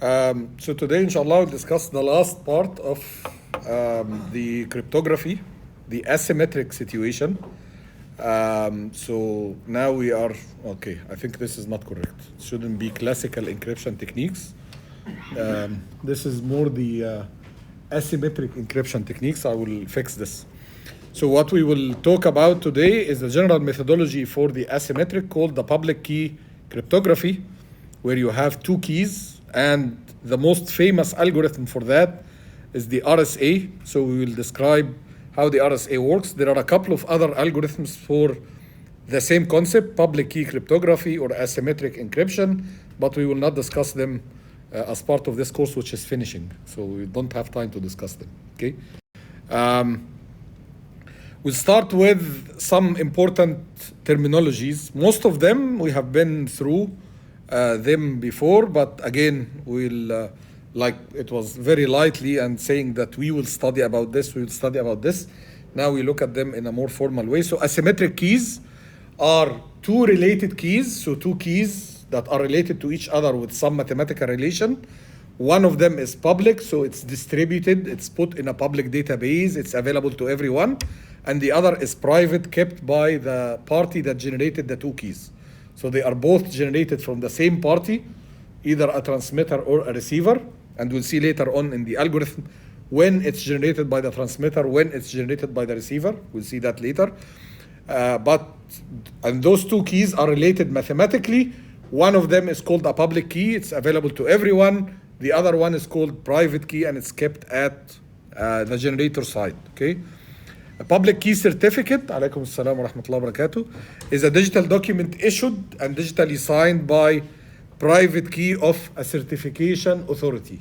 So today, inshallah, we'll discuss the last part of the cryptography, the asymmetric situation. So now we are, okay, I think this is not correct. It shouldn't be classical encryption techniques. This is more the asymmetric encryption techniques. I will fix this. So what we will talk about today is the general methodology for the asymmetric called the public key cryptography, where you have two keys, and the most famous algorithm for that is the RSA. So we will describe how the RSA works. There are a couple of other algorithms for the same concept, public key cryptography or asymmetric encryption, but we will not discuss them as part of this course, which is finishing. So we don't have time to discuss them, okay? We'll start with some important terminologies. Most of them we have been through them before, but again, we'll, like it was very lightly and saying that we will study about this, we will study about this. Now we look at them in a more formal way. So asymmetric keys are two related keys, so two keys that are related to each other with some mathematical relation. One of them is public, so it's distributed, it's put in a public database, it's available to everyone. And the other is private, kept by the party that generated the two keys. So they are both generated from the same party, either a transmitter or a receiver. And we'll see later on in the algorithm when it's generated by the transmitter, when it's generated by the receiver. We'll see that later. And those two keys are related mathematically. One of them is called a public key. It's available to everyone. The other one is called private key, and it's kept at the generator side, okay? A public key certificate, alaykum assalam wa rahmatullahi wa barakatuh, is a digital document issued and digitally signed by private key of a certification authority.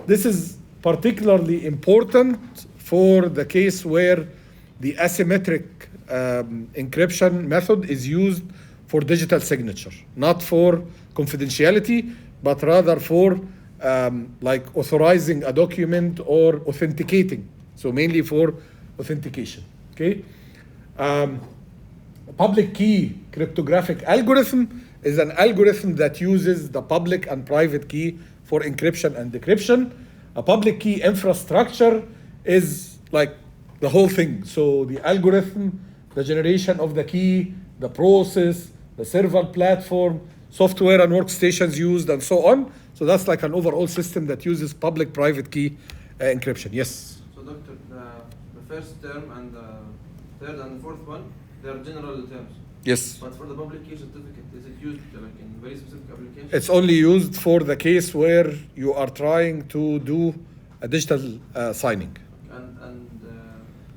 This is particularly important for the case where the asymmetric encryption method is used for digital signature, not for confidentiality, but rather for like authorizing a document or authenticating. So mainly for authentication, okay? Public key cryptographic algorithm is an algorithm that uses the public and private key for encryption and decryption. A public key infrastructure is like the whole thing. So the algorithm, the generation of the key, the process, the server platform, software and workstations used, and so on. So that's like an overall system that uses public-private key encryption. Yes? So Doctor, the first term and the third and the fourth one, they are general terms. Yes. But for the public key certificate, is it used like in very specific applications? It's only used for the case where you are trying to do a digital signing. And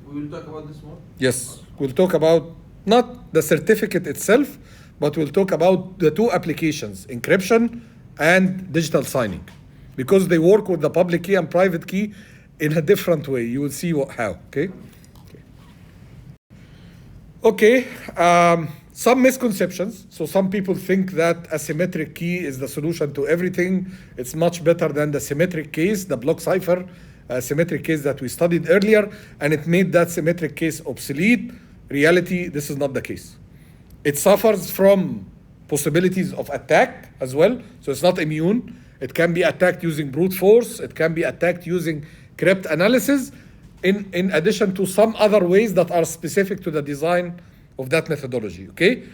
we will talk about this more? Yes. We'll talk about not the certificate itself, but we'll talk about the two applications, encryption and digital signing, because they work with the public key and private key in a different way. You will see how, okay? Okay, some misconceptions. So some people think that asymmetric key is the solution to everything. It's much better than the symmetric case, the block cipher symmetric case that we studied earlier, and it made that symmetric case obsolete. Reality, this is not the case. It suffers from possibilities of attack as well, so it's not immune. It can be attacked using brute force. It can be attacked using crypt analysis, in addition to some other ways that are specific to the design of that methodology, okay?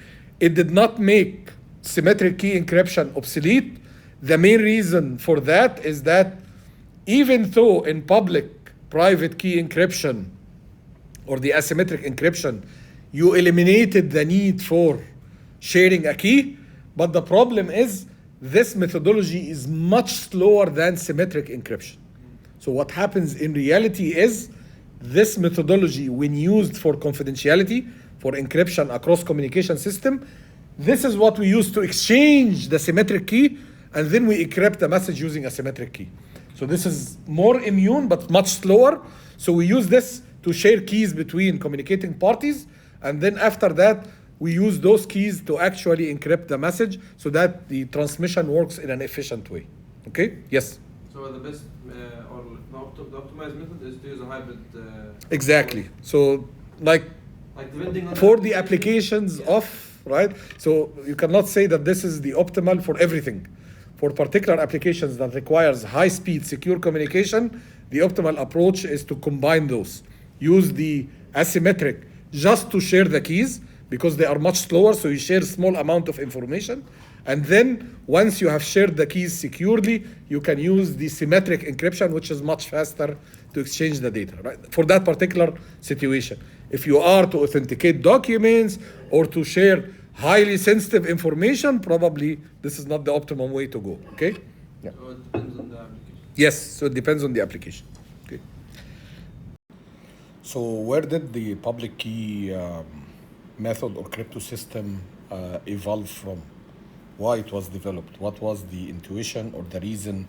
It did not make symmetric key encryption obsolete. The main reason for that is that even though in public private key encryption or the asymmetric encryption, you eliminated the need for sharing a key, but the problem is this methodology is much slower than symmetric encryption. So what happens in reality is this methodology, when used for confidentiality, for encryption across communication system, this is what we use to exchange the symmetric key, and then we encrypt the message using a symmetric key. So this is more immune, but much slower. So we use this to share keys between communicating parties, and then after that, we use those keys to actually encrypt the message so that the transmission works in an efficient way. Okay? Yes? So the best or the optimized method is to use a hybrid. Exactly. So like depending on for the applications of, right? So you cannot say that this is the optimal for everything. For particular applications that requires high-speed secure communication, the optimal approach is to combine those. Use the asymmetric just to share the keys because they are much slower, so you share small amount of information. And then once you have shared the keys securely, you can use the symmetric encryption, which is much faster to exchange the data, right? For that particular situation. If you are to authenticate documents or to share highly sensitive information, probably this is not the optimum way to go, okay? Yeah. So it depends on the application. Yes, so it depends on the application. Okay. So where did the public key method or crypto system evolve from? Why it was developed? What was the intuition or the reason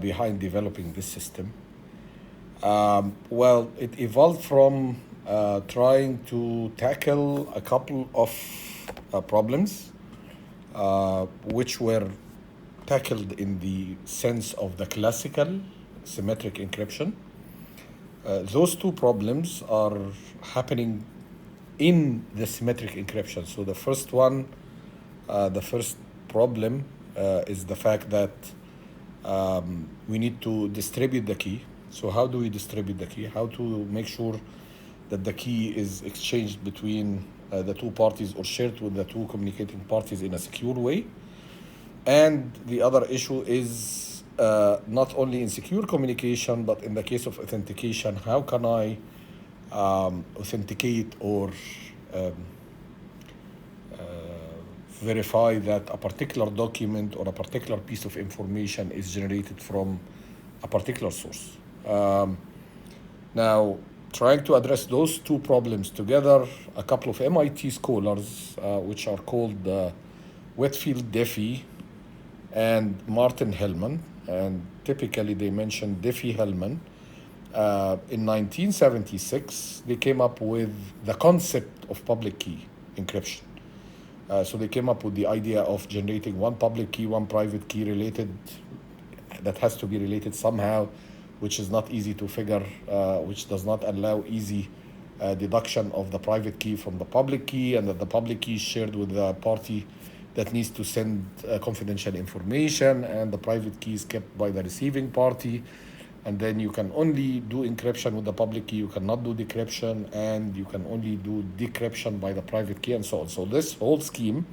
behind developing this system? Well, it evolved from trying to tackle a couple of problems which were tackled in the sense of the classical symmetric encryption. Those two problems are happening in the symmetric encryption. So the first one, the first problem is the fact that we need to distribute the key. So how do we distribute the key? How to make sure that the key is exchanged between the two parties or shared with the two communicating parties in a secure way. And the other issue is not only in secure communication, but in the case of authentication, how can I authenticate or verify that a particular document or a particular piece of information is generated from a particular source. Now, trying to address those two problems together, a couple of MIT scholars, which are called Whitfield Diffie and Martin Hellman, and typically they mention Diffie-Hellman, in 1976, they came up with the concept of public key encryption. So they came up with the idea of generating one public key, one private key related, that has to be related somehow, which is not easy to figure, which does not allow easy deduction of the private key from the public key, and that the public key is shared with the party that needs to send confidential information, and the private key is kept by the receiving party. And then you can only do encryption with the public key, you cannot do decryption, and you can only do decryption by the private key, and so on. So this whole scheme,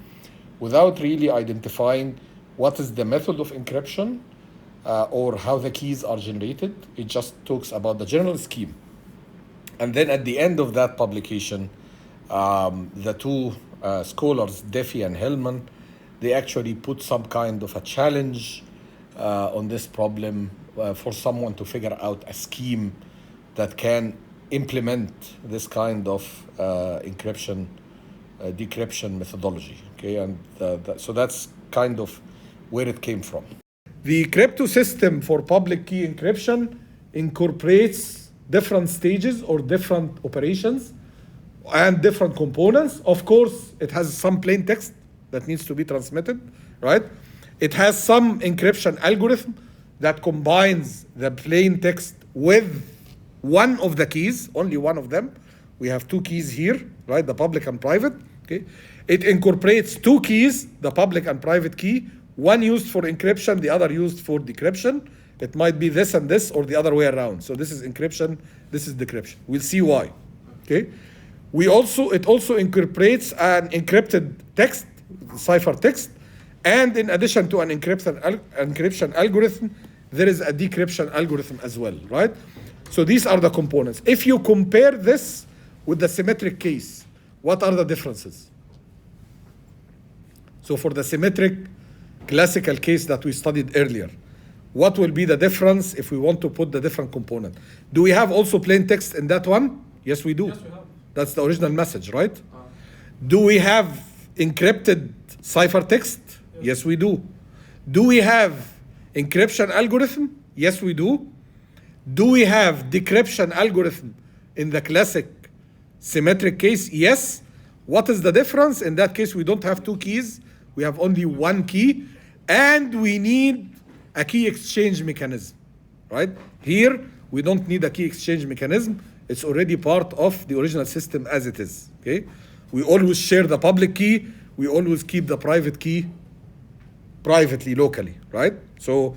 without really identifying what is the method of encryption or how the keys are generated, it just talks about the general scheme. And then at the end of that publication, the two scholars, Diffie and Hellman, they actually put some kind of a challenge on this problem for someone to figure out a scheme that can implement this kind of encryption, decryption methodology. Okay, and so that's kind of where it came from. The crypto system for public key encryption incorporates different stages or different operations and different components. Of course, it has some plain text that needs to be transmitted, right? It has some encryption algorithm that combines the plain text with one of the keys, only one of them. We have two keys here, right? The public and private, okay? It incorporates two keys, the public and private key, one used for encryption, the other used for decryption. It might be this and this or the other way around. So this is encryption, this is decryption. We'll see why, okay? It also incorporates an encrypted text, cipher text, and in addition to an encryption algorithm, there is a decryption algorithm as well, right? So these are the components. If you compare this with the symmetric case, what are the differences? So for the symmetric classical case that we studied earlier, what will be the difference if we want to put the different component? Do we have also plain text in that one? Yes, we do. Yes, we have. That's the original message, right? Do we have encrypted cipher text? Yes, we do. Do we have encryption algorithm? Yes, we do. Do we have decryption algorithm in the classic symmetric case? Yes. What is the difference? In that case, we don't have two keys. We have only one key, and we need a key exchange mechanism, right? Here, we don't need a key exchange mechanism. It's already part of the original system as it is, okay? We always share the public key. We always keep the private key privately, locally, right? So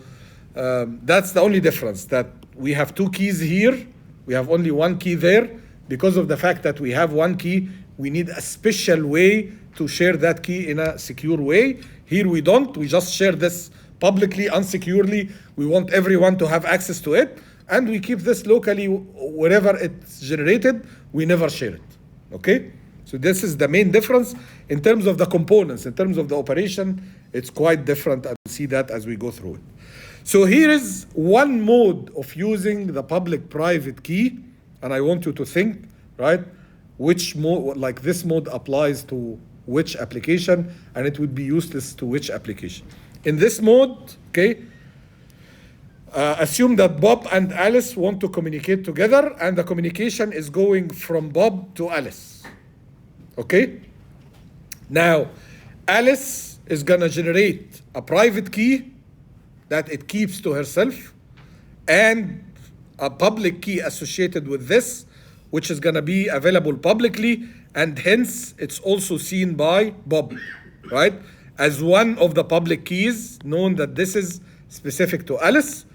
that's the only difference, that we have two keys here, we have only one key there. Because of the fact that we have one key, we need a special way to share that key in a secure way. Here we don't, we just share this publicly, unsecurely. We want everyone to have access to it, and we keep this locally wherever it's generated. We never share it, okay? So this is the main difference in terms of the components. In terms of the operation, it's quite different, and we'll see that as we go through it. So here is one mode of using the public-private key, and I want you to think, right, which mode, like this mode applies to which application, and it would be useless to which application. In this mode, okay, assume that Bob and Alice want to communicate together, and the communication is going from Bob to Alice, okay? Now, Alice is gonna generate a private key that it keeps to herself, and a public key associated with this, which is gonna be available publicly, and hence it's also seen by Bob, right? As one of the public keys, known that this is specific to Alice.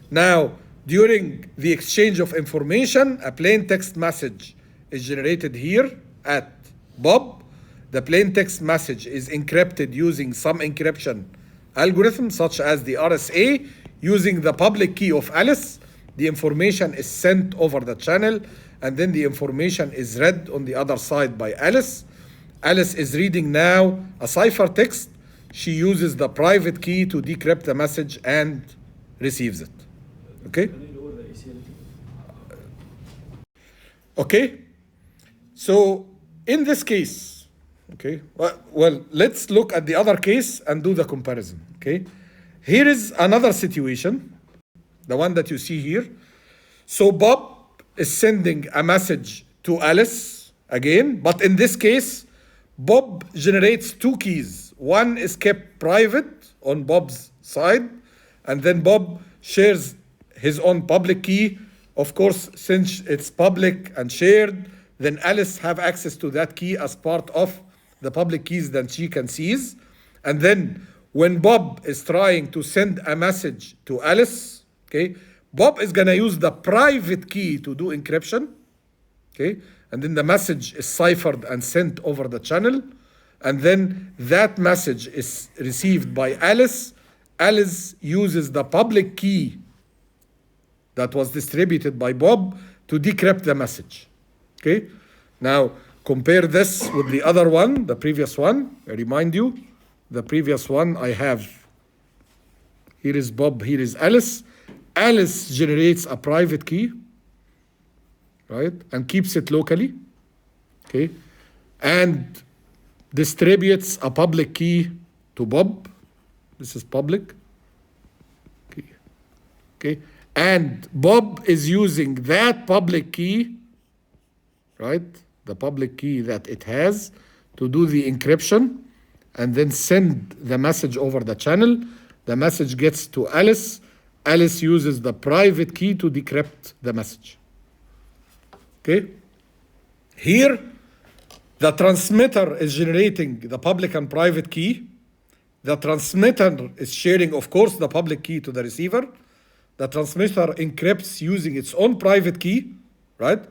Now, during the exchange of information, a plain text message is generated here at Bob. The plain text message is encrypted using some encryption algorithm, such as the RSA. Using the public key of Alice, the information is sent over the channel, and then the information is read on the other side by Alice. Alice is reading now a ciphertext. She uses the private key to decrypt the message and receives it. Okay? Okay? So in this case, okay, well, let's look at the other case and do the comparison. Okay? Here is another situation, the one that you see here. So Bob is sending a message to Alice again, but in this case, Bob generates two keys. One is kept private on Bob's side, and then Bob shares his own public key. Of course, since it's public and shared, then Alice have access to that key as part of the public keys that she can seize. And then when Bob is trying to send a message to Alice, okay, Bob is gonna use the private key to do encryption, okay? And then the message is ciphered and sent over the channel. And then that message is received by Alice. Alice uses the public key that was distributed by Bob to decrypt the message, okay? Now, compare this with the other one, the previous one. I remind you, the previous one I have, here is Bob, here is Alice. Alice generates a private key, right, and keeps it locally, okay, and distributes a public key to Bob. This is public, okay, okay, and Bob is using that public key, right, the public key that it has, to do the encryption and then send the message over the channel. The message gets to Alice. Alice uses the private key to decrypt the message. Okay? Here, the transmitter is generating the public and private key. The transmitter is sharing, of course, the public key to the receiver. The transmitter encrypts using its own private key, right?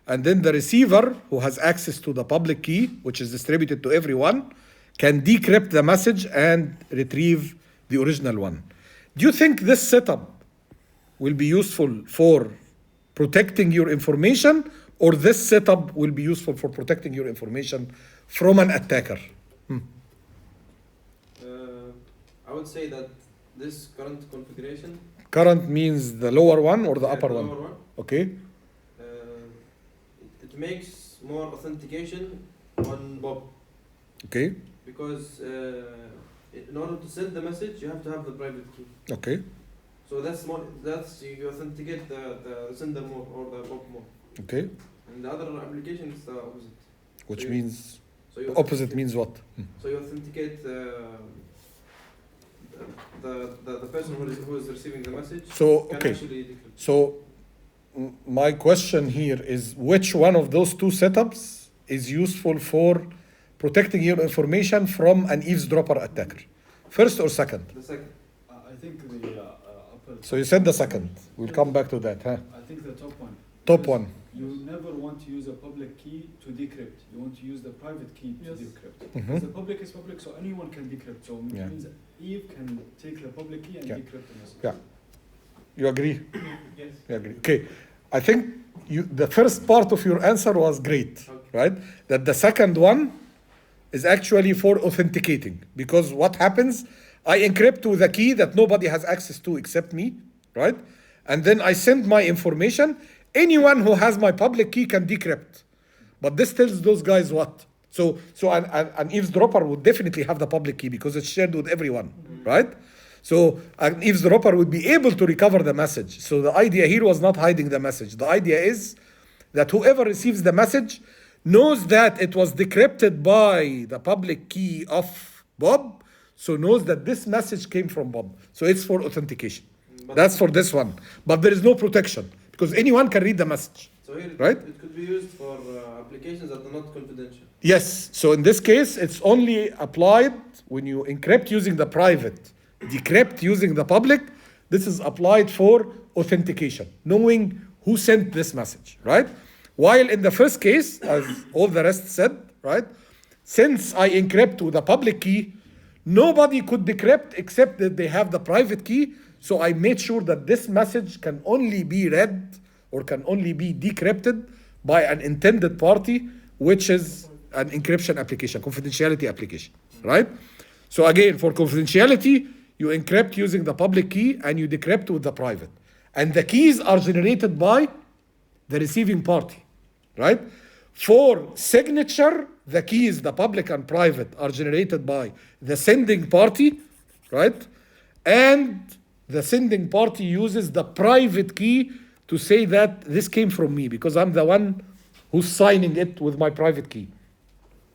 And then the receiver, who has access to the public key, which is distributed to everyone, can decrypt the message and retrieve the original one. Do you think this setup will be useful for protecting your information, or this setup will be useful for protecting your information from an attacker? I would say that this current configuration. Current means the lower one or the upper the one? Lower one. Okay. It makes more authentication on Bob. Okay. Because in order to send the message, you have to have the private key. Okay. So that's you authenticate the sender more or the Bob more. Okay. And the other application is the opposite. Which so means so opposite means what? So you authenticate the person who is receiving the message. So can okay. actually decrypt. So my question here is, which one of those two setups is useful for protecting your information from an eavesdropper attacker, First or second? The second. I think the upper. So you said the second. We'll come back to that, huh? I think the top one. Top Because one. You never want to use a public key to decrypt. You want to use the private key to Yes. decrypt. Mhm. Because the public is public, so anyone can decrypt. So it Yeah. means Eve can take the public key and Yeah. decrypt the message. Yeah. You agree? Yes. You agree. Okay. I think the first part of your answer was great, right? That the second one is actually for authenticating, because what happens, I encrypt with a key that nobody has access to except me, right? And then I send my information. Anyone who has my public key can decrypt. But this tells those guys what? So an eavesdropper would definitely have the public key because it's shared with everyone, right? So an eavesdropper would be able to recover the message. So the idea here was not hiding the message. The idea is that whoever receives the message knows that it was decrypted by the public key of Bob, so knows that this message came from Bob. So it's for authentication. That's for this one. But there is no protection because anyone can read the message. So here Right? it could be used for applications that are not confidential. Yes, so in this case, it's only applied when you encrypt using the private, decrypt using the public. This is applied for authentication, knowing who sent this message, right? While in the first case, as all the rest said, right, since I encrypt with a public key, nobody could decrypt except that they have the private key. So I made sure that this message can only be read or can only be decrypted by an intended party, which is an encryption application, confidentiality application, right? So again, for confidentiality, you encrypt using the public key and you decrypt with the private. And the keys are generated by the receiving party, right? For signature, the keys, the public and private, are generated by the sending party, right? And the sending party uses the private key to say that this came from me because I'm the one who's signing it with my private key.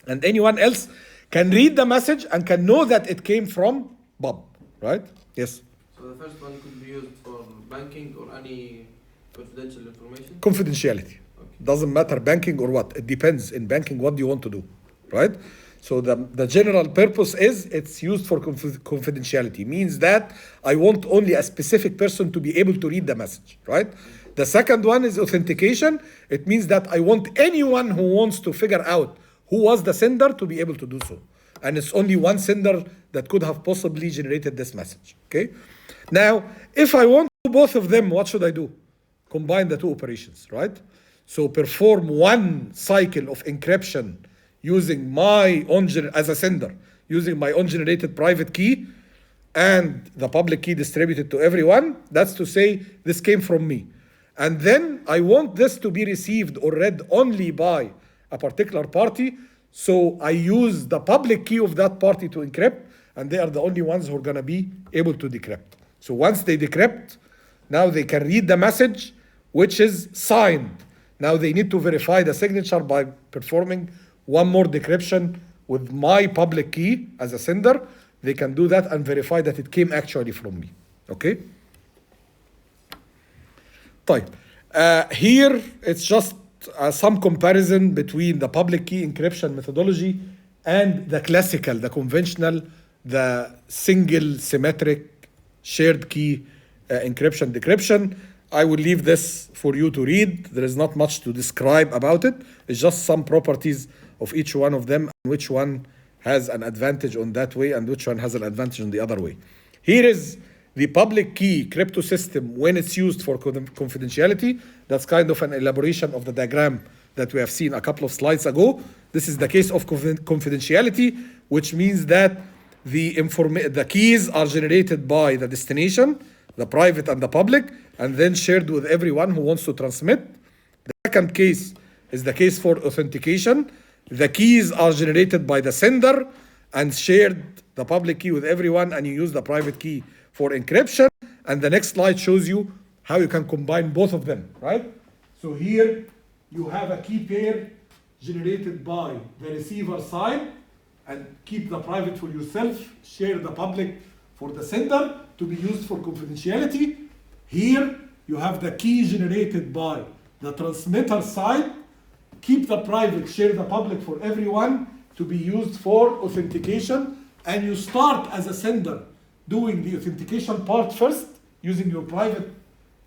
And anyone else can read the message and can know that it came from Bob, right? Yes. So the first one could be used for banking or any confidential information. Confidentiality. Doesn't matter banking or what. It depends. In banking, what do you want to do, right? So the general purpose is it's used for confidentiality. Means that I want only a specific person to be able to read the message, right? The second one is authentication. It means that I want anyone who wants to figure out who was the sender to be able to do so. And it's only one sender that could have possibly generated this message, okay? Now, if I want to do both of them, what should I do? Combine the two operations, right? So perform one cycle of encryption using my own, as a sender, using my own generated private key and the public key distributed to everyone. That's to say, this came from me. And then I want this to be received or read only by a particular party. So I use the public key of that party to encrypt, and they are the only ones who are going to be able to decrypt. So once they decrypt, now they can read the message, which is signed. Now they need to verify the signature by performing one more decryption with my public key as a sender. They can do that and verify that it came actually from me. Okay? طيب. Here it's just some comparison between the public key encryption methodology and the classical, the conventional, the single symmetric shared key encryption decryption. I will leave this for you to read. There is not much to describe about it. It's just some properties of each one of them, and which one has an advantage on that way and which one has an advantage on the other way. Here is the public key crypto system when it's used for confidentiality. That's kind of an elaboration of the diagram that we have seen a couple of slides ago. This is the case of confidentiality, which means that the keys are generated by the destination, the private and the public, and then shared with everyone who wants to transmit. The second case is the case for authentication. The keys are generated by the sender and shared the public key with everyone, and you use the private key for encryption. And the next slide shows you how you can combine both of them, right? So here you have a key pair generated by the receiver side, and keep the private for yourself, share the public for the sender to be used for confidentiality. Here you have the key generated by the transmitter side, keep the private, share the public for everyone to be used for authentication. and you start as a sender doing the authentication part first, using your private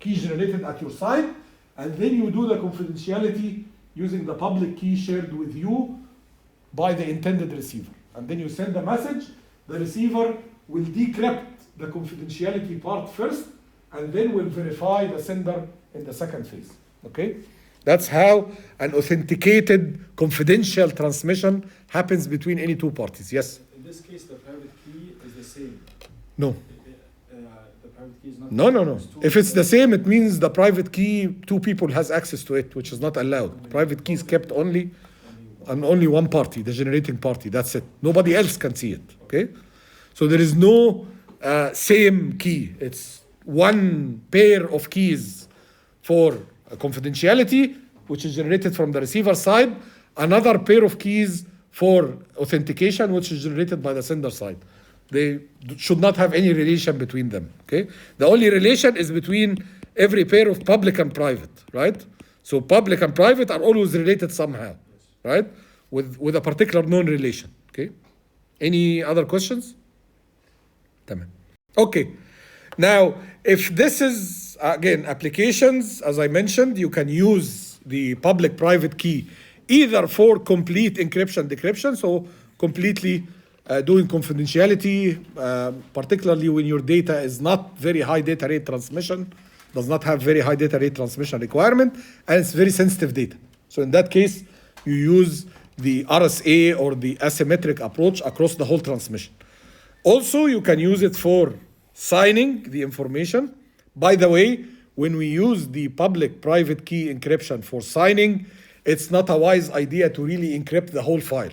key generated at your side, and then you do the confidentiality using the public key shared with you by the intended receiver. And then you send a message, the receiver will decrypt the confidentiality part first, and then will verify the sender in the second phase. Okay? That's how an authenticated confidential transmission happens between any two parties. Yes? In this case, the private key is the same. No. The private key is not. No. If it's the same, it means the private key, two people has access to it, which is not allowed. Private key is kept only on only one party, the generating party. That's it. Nobody else can see it. Okay? So there is no same key. It's one pair of keys for confidentiality, which is generated from the receiver side, another pair of keys for authentication, which is generated by the sender side. They should not have any relation between them. Okay? The only relation is between every pair of public and private, right? So public and private are always related somehow, right? With a particular known relation. Okay? Any other questions? Tamam. Okay. Now, if this is, again, applications, as I mentioned, you can use the public-private key either for complete encryption, decryption, so completely doing confidentiality, particularly when your data is not very high data rate transmission, does not have very high data rate transmission requirement, and it's very sensitive data. So in that case, you use the RSA or the asymmetric approach across the whole transmission. Also, you can use it for signing the information. By the way, when we use the public-private key encryption for signing, it's not a wise idea to really encrypt the whole file.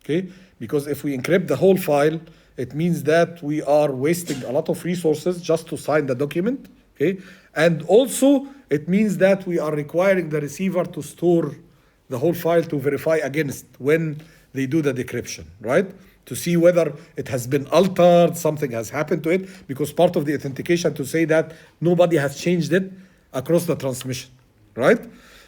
Okay? Because if we encrypt the whole file, it means that we are wasting a lot of resources just to sign the document. Okay? And also, it means that we are requiring the receiver to store the whole file to verify against when they do the decryption, right? To see whether it has been altered, something has happened to it, because part of the authentication to say that nobody has changed it across the transmission, right?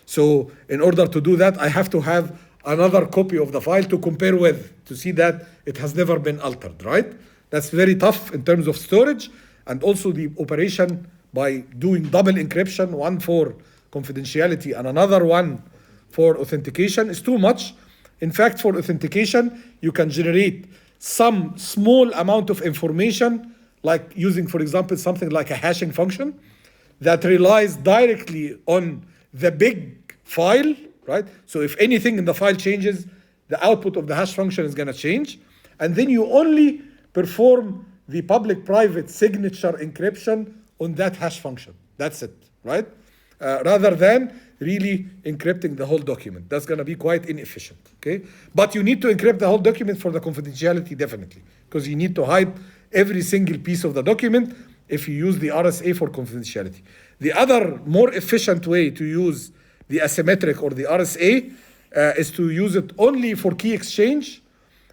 So in order to do that, I have to have another copy of the file to compare with, to see that it has never been altered, right? That's very tough in terms of storage, and also the operation by doing double encryption, one for confidentiality and another one for authentication is too much. In fact, for authentication, you can generate some small amount of information, like using, for example, something like a hashing function that relies directly on the big file, right? So if anything in the file changes, the output of the hash function is going to change. And then you only perform the public-private signature encryption on that hash function. That's it, right? Rather than really encrypting the whole document. That's going to be quite inefficient, okay? But you need to encrypt the whole document for the confidentiality, definitely, because you need to hide every single piece of the document if you use the RSA for confidentiality. The other more efficient way to use the asymmetric or the RSA is to use it only for key exchange,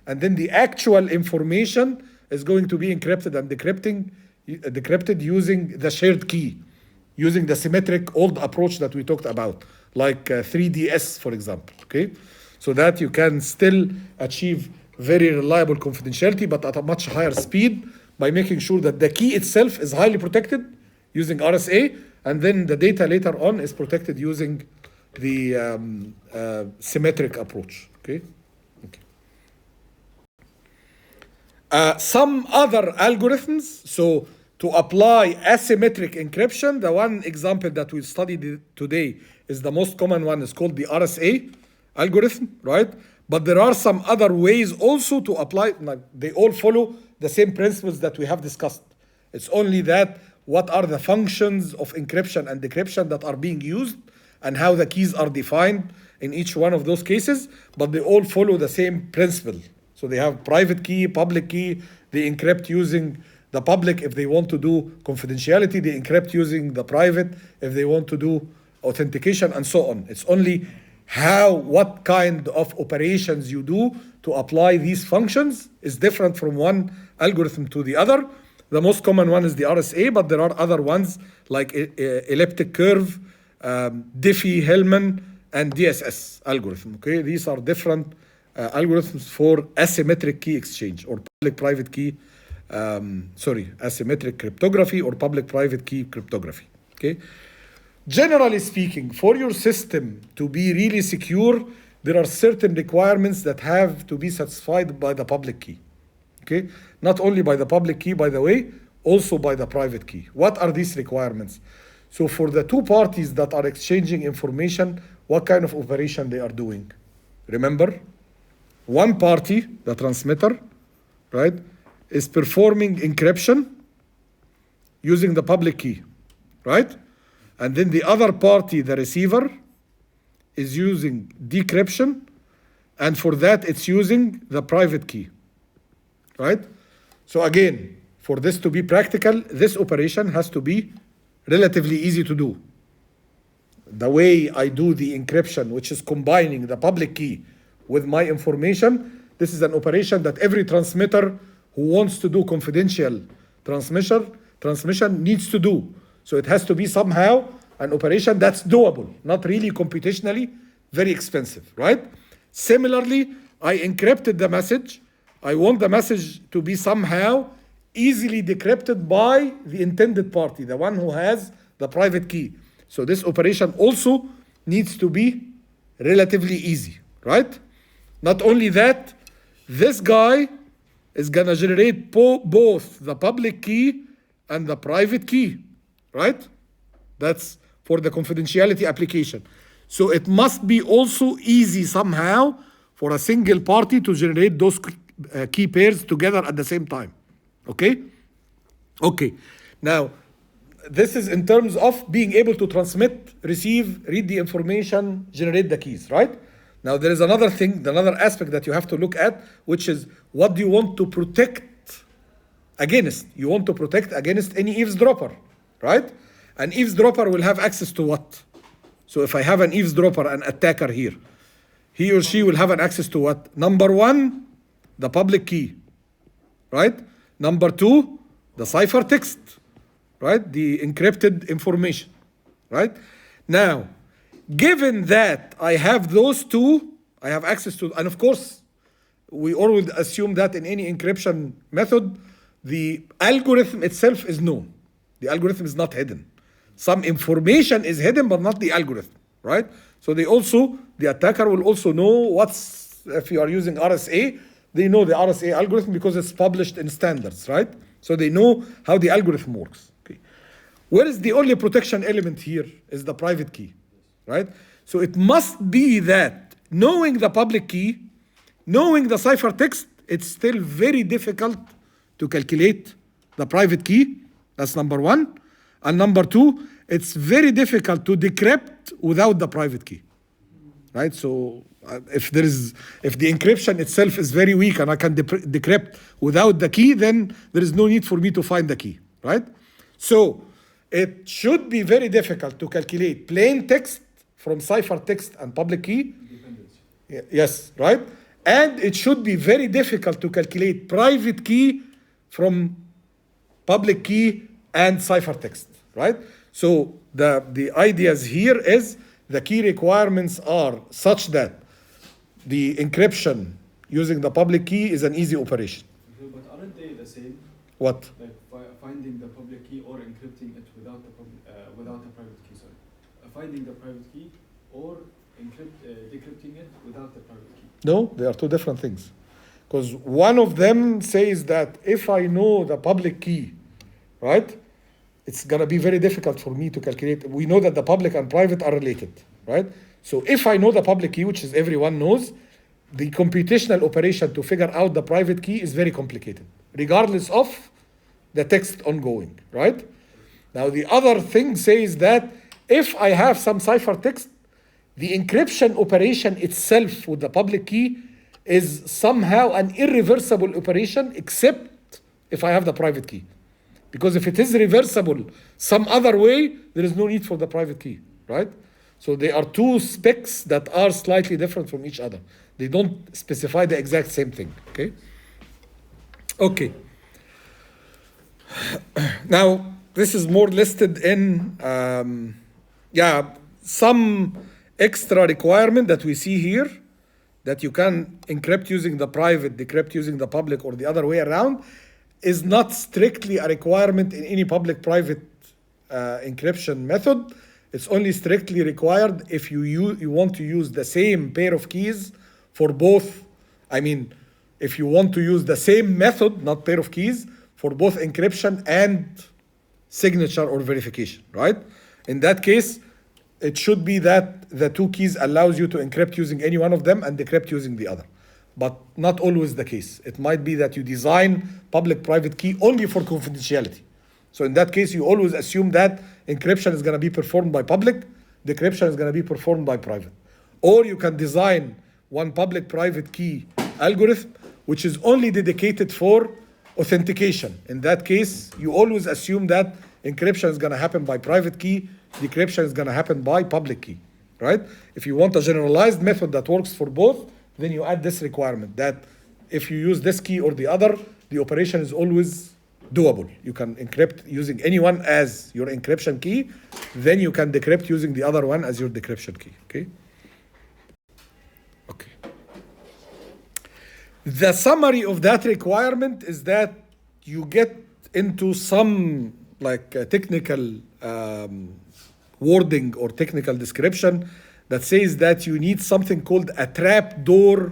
and then the actual information is going to be encrypted and decrypted using the shared key, using the symmetric old approach that we talked about, like 3DS, for example, okay? So that you can still achieve very reliable confidentiality, but at a much higher speed by making sure that the key itself is highly protected using RSA, and then the data later on is protected using the symmetric approach, okay? Some other algorithms, so to apply asymmetric encryption, the one example that we studied today is the most common one. It's called the RSA algorithm, right? But there are some other ways also to apply. They all follow the same principles that we have discussed. It's only that what are the functions of encryption and decryption that are being used and how the keys are defined in each one of those cases, but they all follow the same principle. So they have private key, public key, they encrypt using the public if they want to do confidentiality, they encrypt using the private if they want to do authentication, and so on. It's only what kind of operations you do to apply these functions is different from one algorithm to the other. The most common one is the RSA, but there are other ones like elliptic curve, Diffie-Hellman, and DSS algorithm. Okay, these are different algorithms for asymmetric key exchange or private key, asymmetric cryptography or public private key cryptography. Okay. Generally speaking, for your system to be really secure, there are certain requirements that have to be satisfied by the public key. Okay, not only by the public key, by the way, also by the private key. What are these requirements? So for the two parties that are exchanging information, what kind of operation they are doing? Remember, one party, the transmitter, right, is performing encryption using the public key, right? And then the other party, the receiver, is using decryption, and for that it's using the private key, right? So again, for this to be practical, this operation has to be relatively easy to do. The way I do the encryption, which is combining the public key with my information, this is an operation that every transmitter who wants to do confidential transmission needs to do. So it has to be somehow an operation that's doable, not really computationally very expensive, right? Similarly, I encrypted the message. I want the message to be somehow easily decrypted by the intended party, the one who has the private key. So this operation also needs to be relatively easy, right? Not only that, this guy is gonna generate both the public key and the private key, right? That's for the confidentiality application. So it must be also easy somehow for a single party to generate those key pairs together at the same time. Okay? Okay. Now, this is in terms of being able to transmit, receive, read the information, generate the keys, right? Now, there is another thing, another aspect that you have to look at, which is what do you want to protect against? You want to protect against any eavesdropper, right? An eavesdropper will have access to what? So if I have an eavesdropper, an attacker here, he or she will have an access to what? Number one, the public key, right? Number two, the ciphertext, right? The encrypted information, right? Now, given that I have those two, I have access to, and of course, we always assume that in any encryption method, the algorithm itself is known. The algorithm is not hidden. Some information is hidden, but not the algorithm, right? So the attacker will also know if you are using RSA, they know the RSA algorithm because it's published in standards, right? So they know how the algorithm works. Okay. Where is the only protection element here is the private key, right? So it must be that knowing the public key, knowing the ciphertext, it's still very difficult to calculate the private key. That's number one. And number two, it's very difficult to decrypt without the private key, right? So if the encryption itself is very weak and I can decrypt without the key, then there is no need for me to find the key, right? So it should be very difficult to calculate plain text from ciphertext and public key. Yes, right? And it should be very difficult to calculate private key from public key and ciphertext, right? So the ideas here is the key requirements are such that the encryption using the public key is an easy operation. But aren't they the same? What? Like finding the public key or encrypting it without the private key, sorry. Finding the private key or decrypting it without the private key. No, they are two different things. Because one of them says that if I know the public key, right, it's going to be very difficult for me to calculate. We know that the public and private are related, right? So if I know the public key, which is everyone knows, the computational operation to figure out the private key is very complicated, regardless of the text ongoing, right? Now, the other thing says that if I have some ciphertext, the encryption operation itself with the public key is somehow an irreversible operation, except if I have the private key. Because if it is reversible some other way, there is no need for the private key, right? So they are two specs that are slightly different from each other. They don't specify the exact same thing, okay? Okay. Now, this is more listed in, some extra requirement that we see here that you can encrypt using the private, decrypt using the public, or the other way around, is not strictly a requirement in any public-private encryption method. It's only strictly required if you want to use the same pair of keys for both. I mean, if you want to use the same method, not pair of keys, for both encryption and signature or verification, right? In that case, it should be that the two keys allows you to encrypt using any one of them and decrypt using the other. But not always the case. It might be that you design public-private key only for confidentiality. So in that case, you always assume that encryption is going to be performed by public, decryption is going to be performed by private. Or you can design one public-private key algorithm which is only dedicated for authentication. In that case, you always assume that encryption is going to happen by private key, decryption is going to happen by public key, right? If you want a generalized method that works for both, then you add this requirement that if you use this key or the other, the operation is always doable. You can encrypt using any one as your encryption key, then you can decrypt using the other one as your decryption key, okay? Okay. The summary of that requirement is that you get into some technical wording or technical description that says that you need something called a trapdoor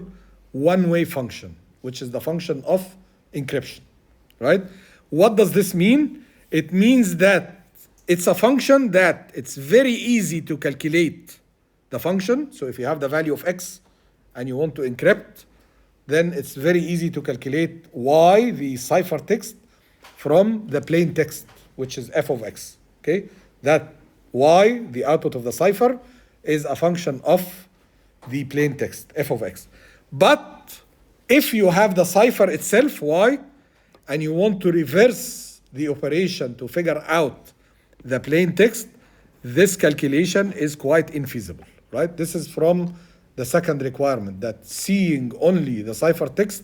one-way function, which is the function of encryption, right? What does this mean? It means that it's a function that it's very easy to calculate the function. So if you have the value of x and you want to encrypt, then it's very easy to calculate y, the ciphertext, from the plain text, which is f of x, okay? That y, the output of the cipher, is a function of the plain text, f of x. But if you have the cipher itself, y, and you want to reverse the operation to figure out the plain text, this calculation is quite infeasible, right? This is from the second requirement, that seeing only the ciphertext,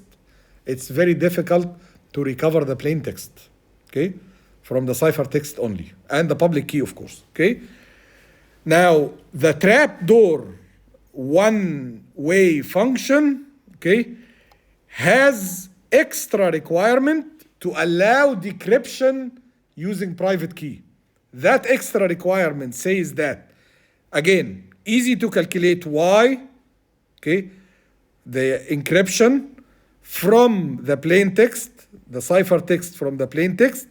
it's very difficult to recover the plain text, okay? From the ciphertext only, and the public key, of course, okay? Now, the trapdoor one-way function, okay, has extra requirement to allow decryption using private key. That extra requirement says that, again, easy to calculate y, okay, the encryption from the plain text, the ciphertext from the plain text,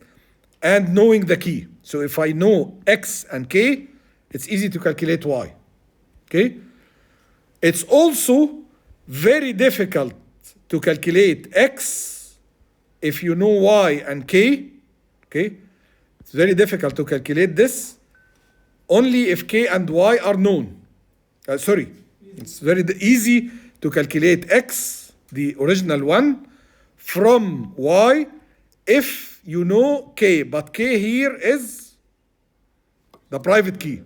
and knowing the key. So if I know x and k, it's easy to calculate y, okay? It's also very difficult to calculate x if you know y and k, okay? It's very difficult to calculate this only if k and y are known. It's very easy to calculate x, the original one, from y if you know k, but k here is the private key.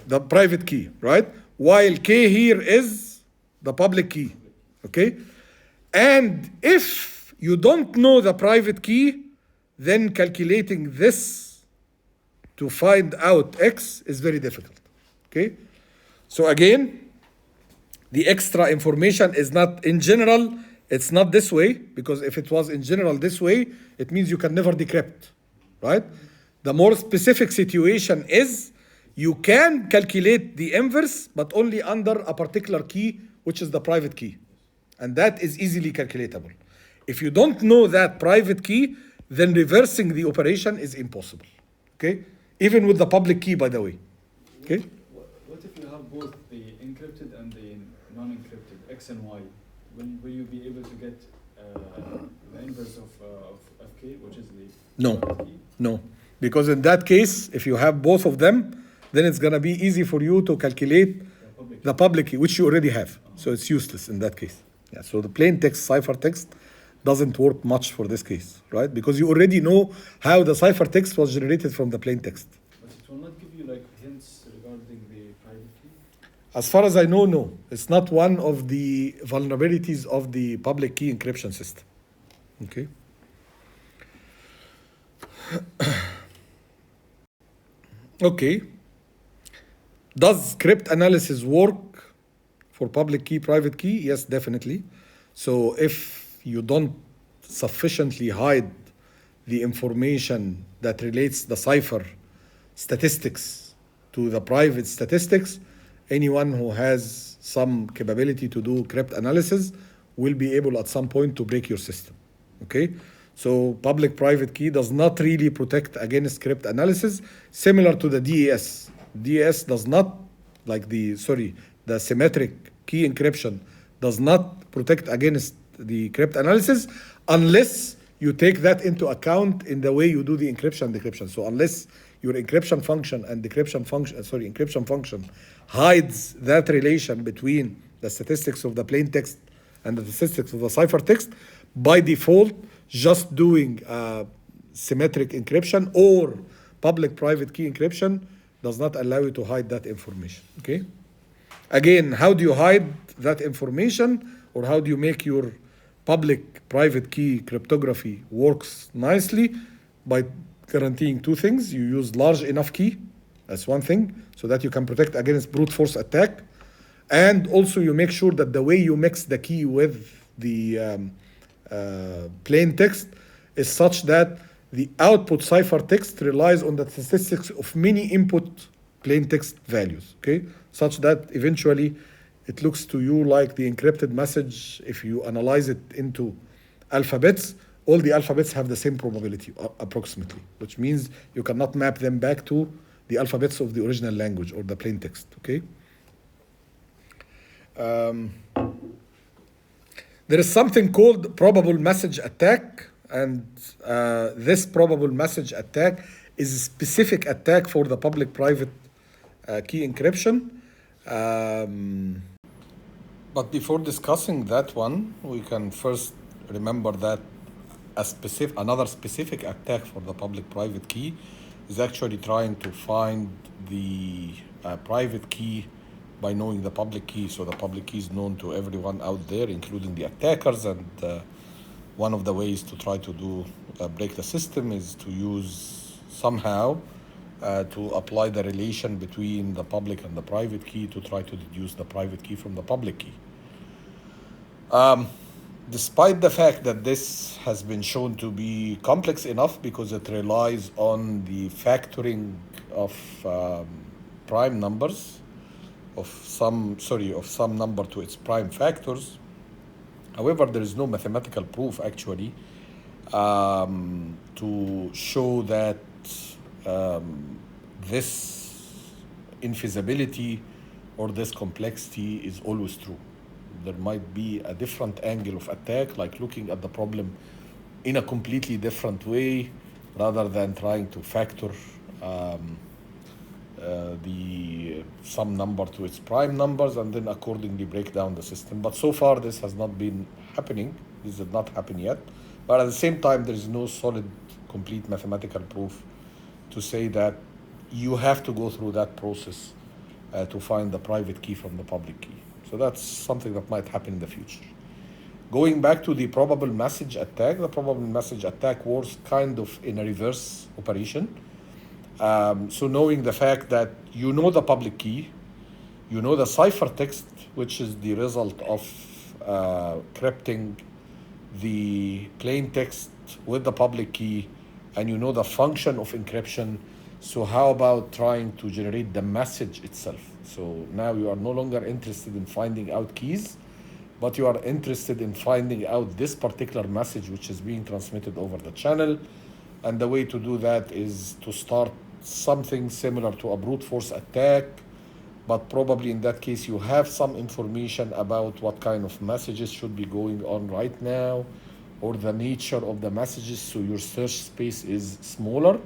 The private key, right? While k here is the public key, okay? And if you don't know the private key, then calculating this to find out x is very difficult, okay? So again, the extra information is not, in general, it's not this way, because if it was in general this way, it means you can never decrypt, right? The more specific situation is you can calculate the inverse, but only under a particular key, which is the private key. And that is easily calculatable. If you don't know that private key, then reversing the operation is impossible, okay? Even with the public key, by the way, okay? What if you have both the encrypted and the non-encrypted, x and y? Will you be able to get the inverse of k, which is the No, key? no. Because in that case, if you have both of them, then it's going to be easy for you to calculate the public key, which you already have. So it's useless in that case. Yeah, so the plain text ciphertext doesn't work much for this case, right? Because you already know how the ciphertext was generated from the plain text. But it will not give you hints regarding the private key? As far as I know, no. It's not one of the vulnerabilities of the public key encryption system, okay? Okay. Does script analysis work for public key, private key? Yes, definitely. So if you don't sufficiently hide the information that relates the cipher statistics to the private statistics, anyone who has some capability to do crypt analysis will be able at some point to break your system. Okay? So public private key does not really protect against crypt analysis, similar to the DES. DES does not, the symmetric key encryption does not protect against the crypt analysis unless you take that into account in the way you do the encryption and decryption. So unless your encryption function and encryption function hides that relation between the statistics of the plain text and the statistics of the ciphertext, by default, just doing symmetric encryption or public private key encryption does not allow you to hide that information. Okay? Again, how do you hide that information, or how do you make your public private key cryptography works nicely? By guaranteeing two things. You use large enough key, that's one thing, so that you can protect against brute force attack. And also you make sure that the way you mix the key with the plain text is such that the output ciphertext relies on the statistics of many input plain text values, okay? Such that eventually it looks to you like the encrypted message. If you analyze it into alphabets, all the alphabets have the same probability approximately, which means you cannot map them back to the alphabets of the original language or the plain text, okay? There is something called probable message attack, and this probable message attack is a specific attack for the public-private key encryption. But before discussing that one, we can first remember that another specific attack for the public-private key is actually trying to find the private key by knowing the public key. So the public key is known to everyone out there, including the attackers, and one of the ways to try to break the system is to use somehow to apply the relation between the public and the private key to try to deduce the private key from the public key. Despite the fact that this has been shown to be complex enough because it relies on the factoring of prime numbers, of some number to its prime factors. However, there is no mathematical proof actually to show that this infeasibility or this complexity is always true. There might be a different angle of attack, like looking at the problem in a completely different way rather than trying to factor some number to its prime numbers and then accordingly break down the system. But so far this has not been happening. This did not happen yet. But at the same time, there is no solid, complete mathematical proof to say that you have to go through that process to find the private key from the public key. So that's something that might happen in the future. Going back to the probable message attack, the probable message attack works kind of in a reverse operation. So knowing the fact that you know the public key, you know the ciphertext, which is the result of crypting the plain text with the public key, and you know the function of encryption. So how about trying to generate the message itself? So now you are no longer interested in finding out keys, but you are interested in finding out this particular message which is being transmitted over the channel. And the way to do that is to start something similar to a brute force attack, but probably in that case you have some information about what kind of messages should be going on right now, or the nature of the messages, so your search space is smaller,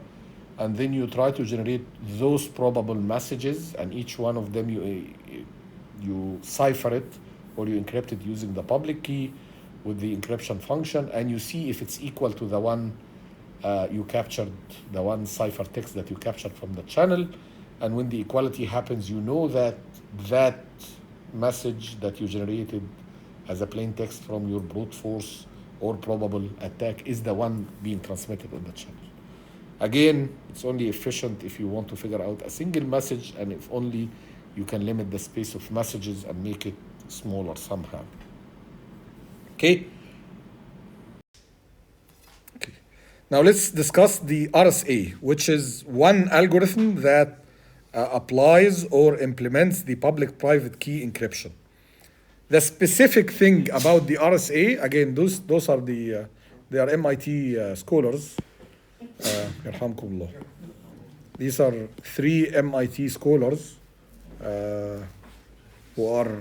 and then you try to generate those probable messages, and each one of them you cipher it or you encrypt it using the public key with the encryption function, and you see if it's equal to the one you captured, the one ciphertext that you captured from the channel. And when the equality happens, you know that that message that you generated as a plain text from your brute force or probable attack is the one being transmitted on the channel. Again, it's only efficient if you want to figure out a single message, and if only you can limit the space of messages and make it smaller somehow. Okay. Now let's discuss the RSA, which is one algorithm that applies or implements the public-private key encryption. The specific thing about the RSA, again, those are the they are MIT scholars. Yarhamkumullah. These are 3 MIT scholars who are,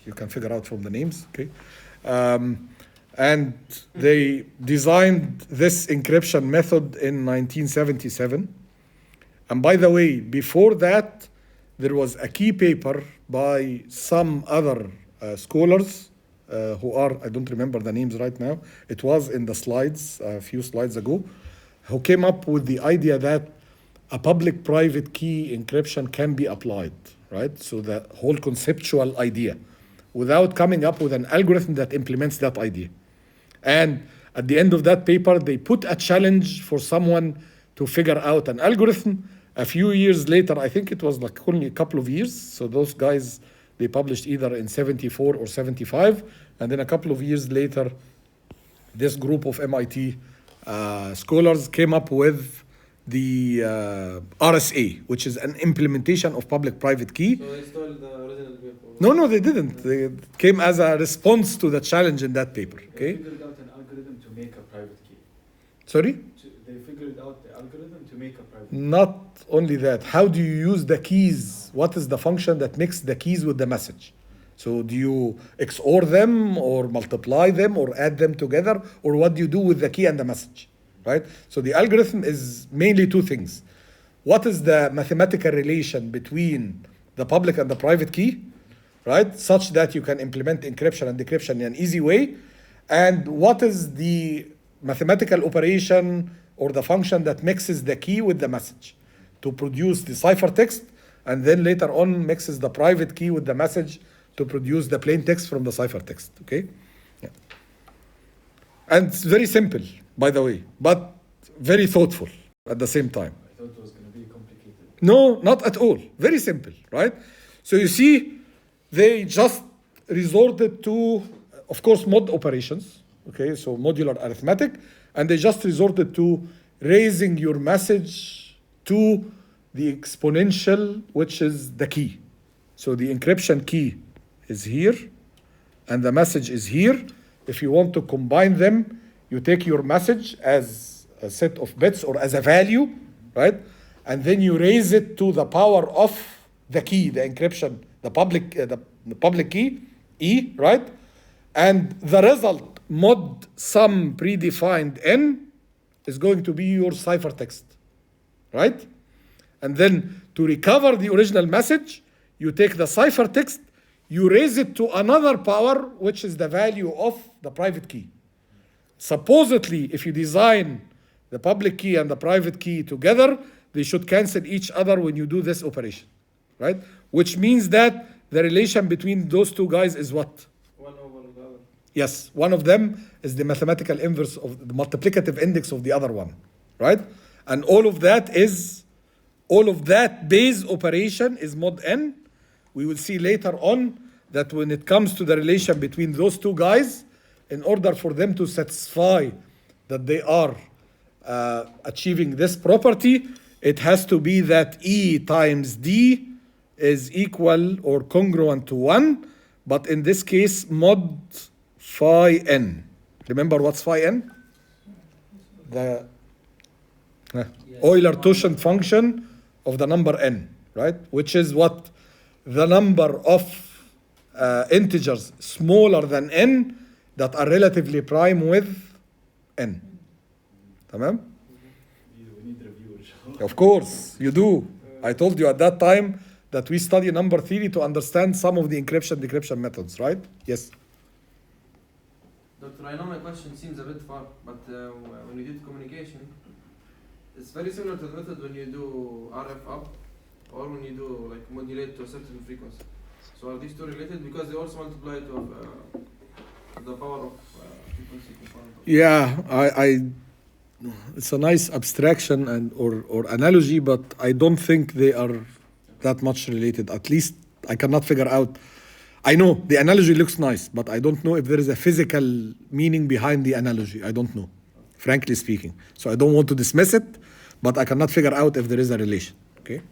you can figure out from the names, okay? And they designed this encryption method in 1977. And by the way, before that, there was a key paper by some other scholars who are, I don't remember the names right now. It was in the slides, a few slides ago, who came up with the idea that a public-private key encryption can be applied, right? So the whole conceptual idea, without coming up with an algorithm that implements that idea. And at the end of that paper, they put a challenge for someone to figure out an algorithm. A few years later, I think it was like only a couple of years. So those guys, they published either in 74 or 75. And then a couple of years later, this group of MIT scholars came up with the RSA, which is an implementation of public-private key. So they stole the original paper? No, they didn't. They came as a response to the challenge in that paper, They okay? figured out an algorithm to make a private key. Sorry? They figured out the algorithm to make a private key. Not only that, how do you use the keys? What is the function that mixes the keys with the message? So do you XOR them or multiply them or add them together? Or what do you do with the key and the message, right? So the algorithm is mainly 2 things. What is the mathematical relation between the public and the private key, right? Such that you can implement encryption and decryption in an easy way. And what is the mathematical operation or the function that mixes the key with the message to produce the ciphertext, and then later on mixes the private key with the message to produce the plain text from the ciphertext, okay? Yeah. And it's very simple, by the way, but very thoughtful at the same time. I thought it was going to be complicated. No, not at all. Very simple, right? So you see, they just resorted to, of course, mod operations, okay? So modular arithmetic, and they just resorted to raising your message to the exponential, which is the key. So the encryption key is here, and the message is here. If you want to combine them, you take your message as a set of bits or as a value, right? And then you raise it to the power of the key, the encryption, the public key, E, right? And the result, mod some predefined N, is going to be your ciphertext, right? And then to recover the original message, you take the ciphertext, you raise it to another power, which is the value of the private key. Supposedly, if you design the public key and the private key together, they should cancel each other when you do this operation, right? Which means that the relation between those 2 guys is what? 1 over the other. Yes, one of them is the mathematical inverse of the multiplicative index of the other one, right? And all of that base operation is mod n. We will see later on that when it comes to the relation between those 2 guys, in order for them to satisfy that they are achieving this property, it has to be that E times D is equal or congruent to 1, but in this case, mod phi n. Remember what's phi n? The Euler-Tauschent function of the number n, right? Which is what? The number of integers smaller than n that are relatively prime with n. Tamam? We need review, inshallah. Of course, you do. I told you at that time that we study number theory to understand some of the encryption-decryption methods, right? Yes. Doctor, I know my question seems a bit far, but when you did communication, it's very similar to the method when you do RF up or when you do like modulate to a certain frequency. So are these 2 related? Because they also multiply to the power of frequency component. Yeah, it's a nice abstraction and or analogy, but I don't think they are that much related. At least I cannot figure out. I know the analogy looks nice, but I don't know if there is a physical meaning behind the analogy. I don't know, frankly speaking. So I don't want to dismiss it, but I cannot figure out if there is a relation. Okay.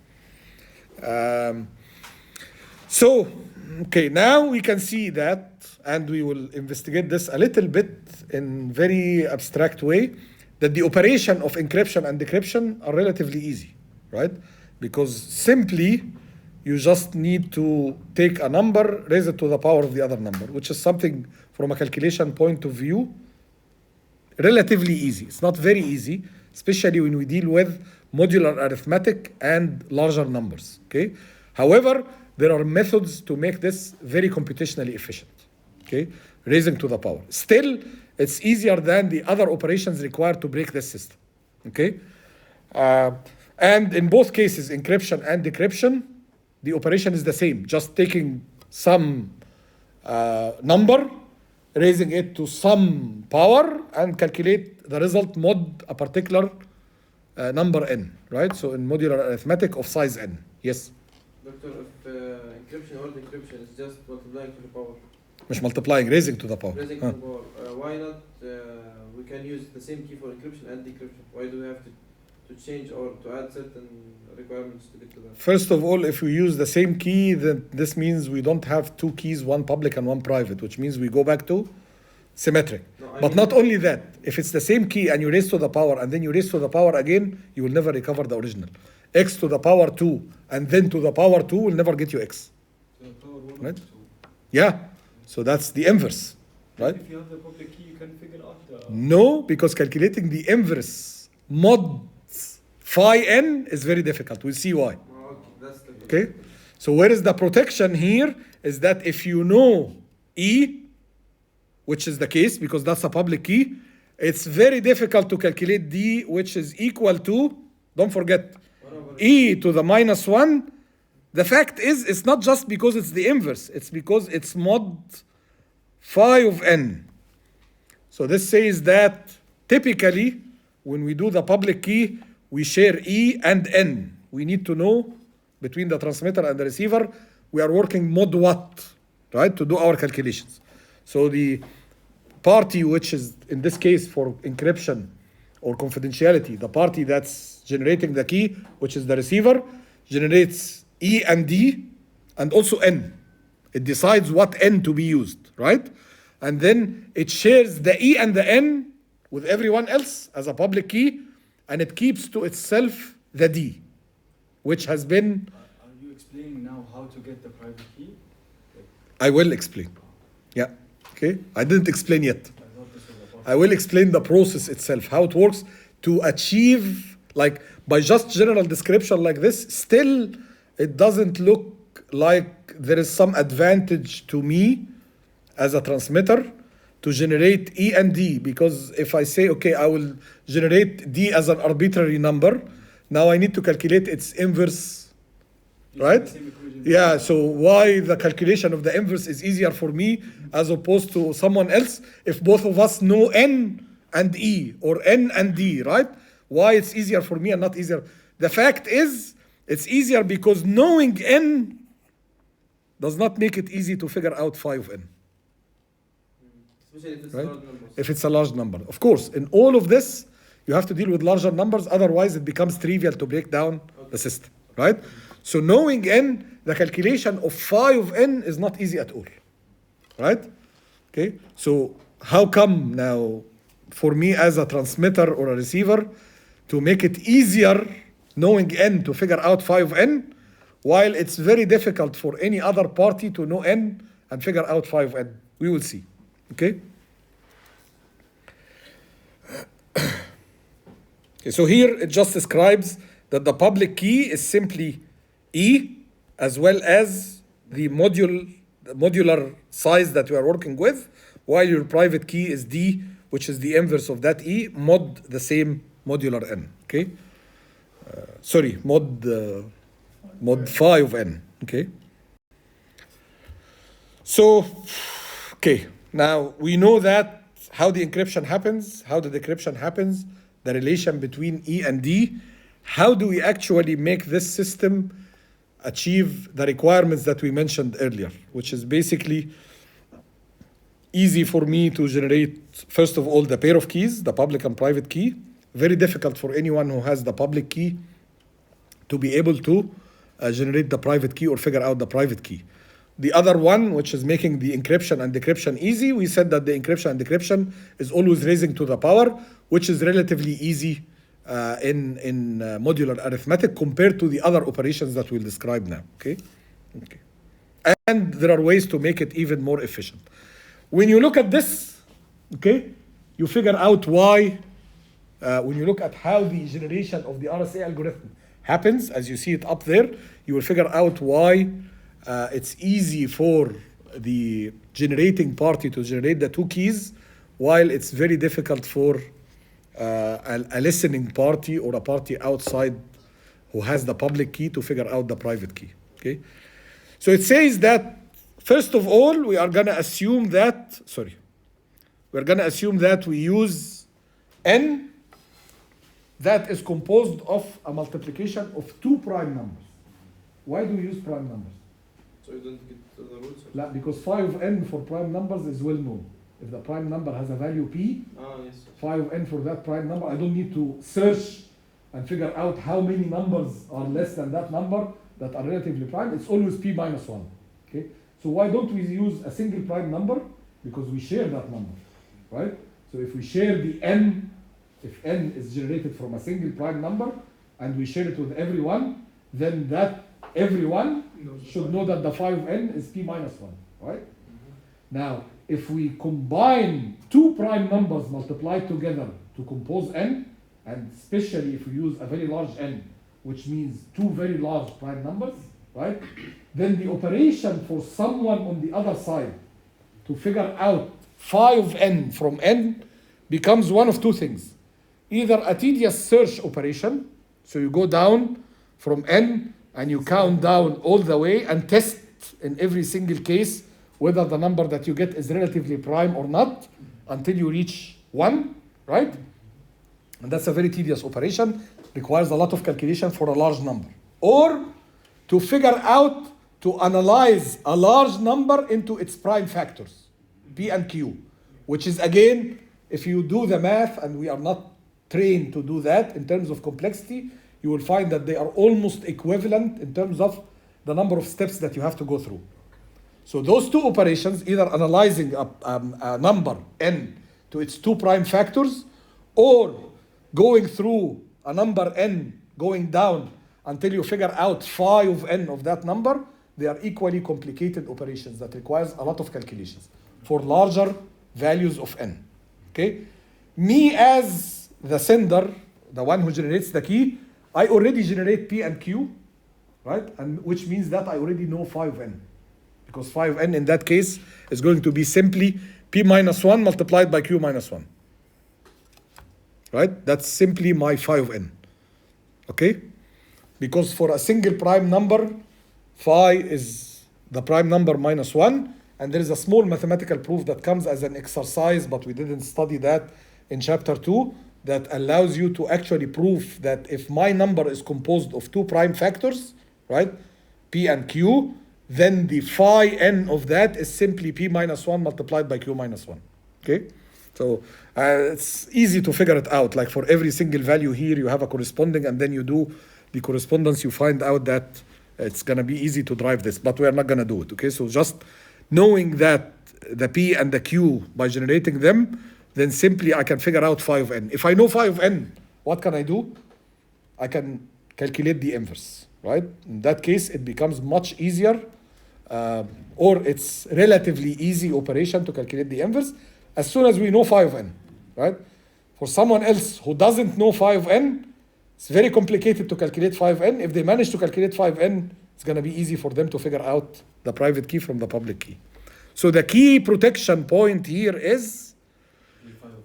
Okay, now we can see that, and we will investigate this a little bit in very abstract way, that the operation of encryption and decryption are relatively easy, right? Because simply you just need to take a number, raise it to the power of the other number, which is something from a calculation point of view relatively easy. It's not very easy, especially when we deal with modular arithmetic and larger numbers, okay? However, there are methods to make this very computationally efficient, okay? Raising to the power. Still, it's easier than the other operations required to break this system, okay? And in both cases, encryption and decryption, the operation is the same, just taking some number, raising it to some power, and calculate the result mod a particular number n, right? So in modular arithmetic of size n. Yes? Doctor, if encryption or decryption is just multiplying to the power. مش multiplying, raising to the power. Raising to the power. Why not we can use the same key for encryption and decryption? Why do we have to change or to add certain requirements to get to that? First of all, if we use the same key, then this means we don't have two keys, one public and one private, which means we go back to symmetric. No, but not only that, if it's the same key and you raise to the power and then you raise to the power again, you will never recover the original. X to the power 2 and then to the power 2 will never get you X. So power 1 Right? or 2. Yeah, so that's the inverse, right? If you have the public key, you can figure out the... No, because calculating the inverse mod phi n is very difficult. We'll see why. Oh, okay, that's the Okay, so where is the protection here is that if you know E, which is the case because that's a public key, it's very difficult to calculate D, which is equal to, don't forget, E to the minus 1. The fact is, it's not just because it's the inverse, it's because it's mod phi of n. So this says that typically, when we do the public key, we share E and N. We need to know between the transmitter and the receiver, we are working mod what, right, to do our calculations. So the party, which is in this case for encryption or confidentiality, the party that's generating the key, which is the receiver, generates E and D and also N. It decides what N to be used, right? And then it shares the E and the N with everyone else as a public key, and it keeps to itself the D, which has been... Are you explaining now how to get the private key? I will explain. Yeah, okay? I didn't explain yet. I thought this was a part. I will explain the process itself, how it works to achieve, like by just general description like this, still it doesn't look like there is some advantage to me as a transmitter to generate E and D, because if I say, okay, I will generate D as an arbitrary number, now I need to calculate its inverse, right? Yeah, so why the calculation of the inverse is easier for me as opposed to someone else if both of us know N and E or N and D, right? Why it's easier for me and not easier? The fact is, it's easier because knowing N does not make it easy to figure out phi of N. Especially if it's Right? large numbers. If it's a large number. Of course, in all of this, you have to deal with larger numbers, otherwise it becomes trivial to break down the system, right? So knowing N, the calculation of phi of N is not easy at all, right? Okay, so how come now, for me as a transmitter or a receiver, to make it easier knowing N to figure out phi of N, while it's very difficult for any other party to know N and figure out phi of N? We will see, okay? Okay, so here it just describes that the public key is simply E as well as the modular size that we are working with, while your private key is D, which is the inverse of that E, mod the same modular N, okay? Mod phi of N, okay? So, okay, now we know that how the encryption happens, how the decryption happens, the relation between E and D. How do we actually make this system achieve the requirements that we mentioned earlier, which is basically easy for me to generate, first of all, the pair of keys, the public and private key. Very difficult for anyone who has the public key to be able to generate the private key or figure out the private key. The other one, which is making the encryption and decryption easy, we said that the encryption and decryption is always raising to the power, which is relatively easy in modular arithmetic compared to the other operations that we'll describe now, okay? And there are ways to make it even more efficient. When you look at this, okay, you figure out why, when you look at how the generation of the RSA algorithm happens, as you see it up there, you will figure out why it's easy for the generating party to generate the two keys, while it's very difficult for a listening party or a party outside who has the public key to figure out the private key, okay? So it says that, first of all, we are gonna assume that, we're gonna assume that we use n that is composed of a multiplication of two prime numbers. Why do we use prime numbers? So you don't get the roots? La, because phi of n for prime numbers is well known. If the prime number has a value p, Yes. phi of n for that prime number, I don't need to search and figure out how many numbers are less than that number that are relatively prime. It's always p minus 1. Okay? So why don't we use a single prime number? Because we share that number, right? So if we share the n, if n is generated from a single prime number and we share it with everyone, then that everyone should know that the phi of n is p minus 1, right? Now, if we combine two prime numbers multiplied together to compose n, and especially if we use a very large n, which means two very large prime numbers, right? Then the operation for someone on the other side to figure out phi of n from n becomes one of two things. Either a tedious search operation, so you go down from n and you count down all the way and test in every single case whether the number that you get is relatively prime or not until you reach 1, right? And that's a very tedious operation, requires a lot of calculation for a large number. Or to figure out, to analyze a large number into its prime factors, p and q, which is again, if you do the math, and we are not trained to do that in terms of complexity, you will find that they are almost equivalent in terms of the number of steps that you have to go through. So those two operations, either analyzing a number n to its two prime factors, or going through a number n going down until you figure out phi of n of that number, they are equally complicated operations that requires a lot of calculations for larger values of n. Okay? Me as the sender, the one who generates the key, I already generate p and q, right? And which means that I already know phi of n. Because phi of n in that case is going to be simply p minus 1 multiplied by q minus 1. Right? That's simply my phi of n. Okay? Because for a single prime number, phi is the prime number minus 1, and there is a small mathematical proof that comes as an exercise, but we didn't study that in chapter 2, that allows you to actually prove that if my number is composed of two prime factors, right, p and q, then the phi n of that is simply p minus 1 multiplied by q minus 1. Okay? So it's easy to figure it out. Like for every single value here, you have a corresponding, and then you do the correspondence, you find out that it's going to be easy to drive this, but we are not going to do it. Okay? So just knowing that the p and the q by generating them, then simply I can figure out phi of n. If I know phi of n, what can I do? I can calculate the inverse, right? In that case, it becomes much easier, or it's relatively easy operation to calculate the inverse as soon as we know phi of n, right? For someone else who doesn't know phi of n, it's very complicated to calculate phi of n. If they manage to calculate phi of n, it's going to be easy for them to figure out the private key from the public key. So the key protection point here is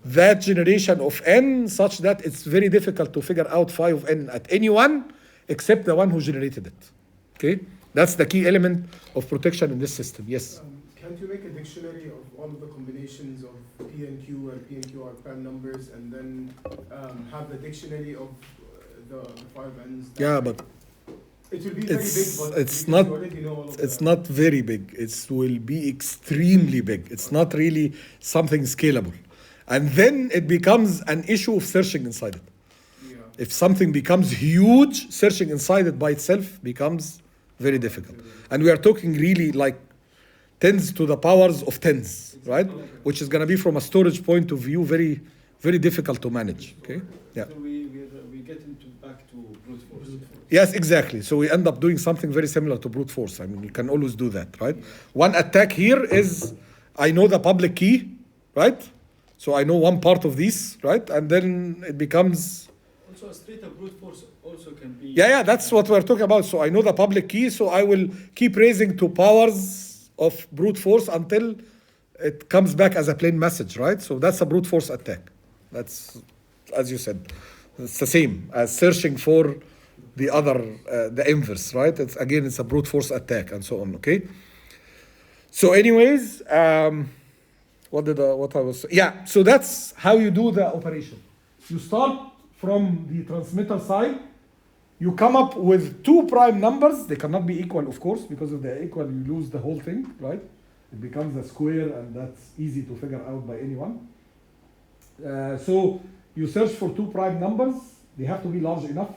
that generation of n such that it's very difficult to figure out phi of n at anyone except the one who generated it. Okay? That's the key element of protection in this system. Yes? Can't you make a dictionary of all of the combinations of P and Q, and P and Q are prime numbers, and then have the dictionary of the 5 n's? Yeah, but It will be very It's- big, but it's because not- you already know all of It's the- not very big. It will be extremely big. It's not really something scalable. And then it becomes an issue of searching inside it. Yeah. If something becomes huge, searching inside it by itself becomes very difficult. And we are talking really like tens to the powers of tens, right? Which is going to be from a storage point of view very, very difficult to manage. Okay. Yeah. So we get into back to brute force. Yes, exactly. So we end up doing something very similar to brute force. I mean, you can always do that, right? One attack here is I know the public key, right? So I know one part of this, right? And then it becomes, Also, a straight up brute force also can be. yeah, that's what we're talking about. So I know the public key, so I will keep raising to powers of brute force until it comes back as a plain message, right? So that's a brute force attack. That's, as you said, it's the same as searching for the other, the inverse, right? It's again, it's a brute force attack and so on. Okay. So, anyways, what I was, yeah. So that's how you do the operation. You start from the transmitter side. You come up with two prime numbers. They cannot be equal, of course, because if they're equal, you lose the whole thing, right? It becomes a square, and that's easy to figure out by anyone. So you search for two prime numbers. They have to be large enough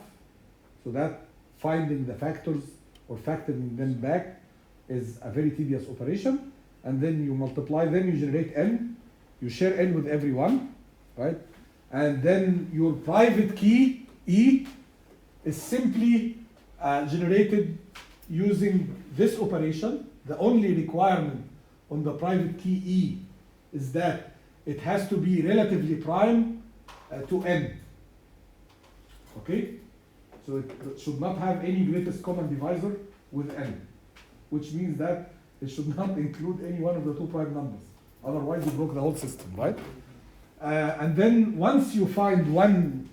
so that finding the factors or factoring them back is a very tedious operation. And then you multiply them, you generate n, you share n with everyone, right? And then your private key, E, is simply generated using this operation. The only requirement on the private key E is that it has to be relatively prime to n. Okay? So it should not have any greatest common divisor with n, which means that it should not include any one of the two prime numbers. Otherwise, you broke the whole system, right? And then once you find one,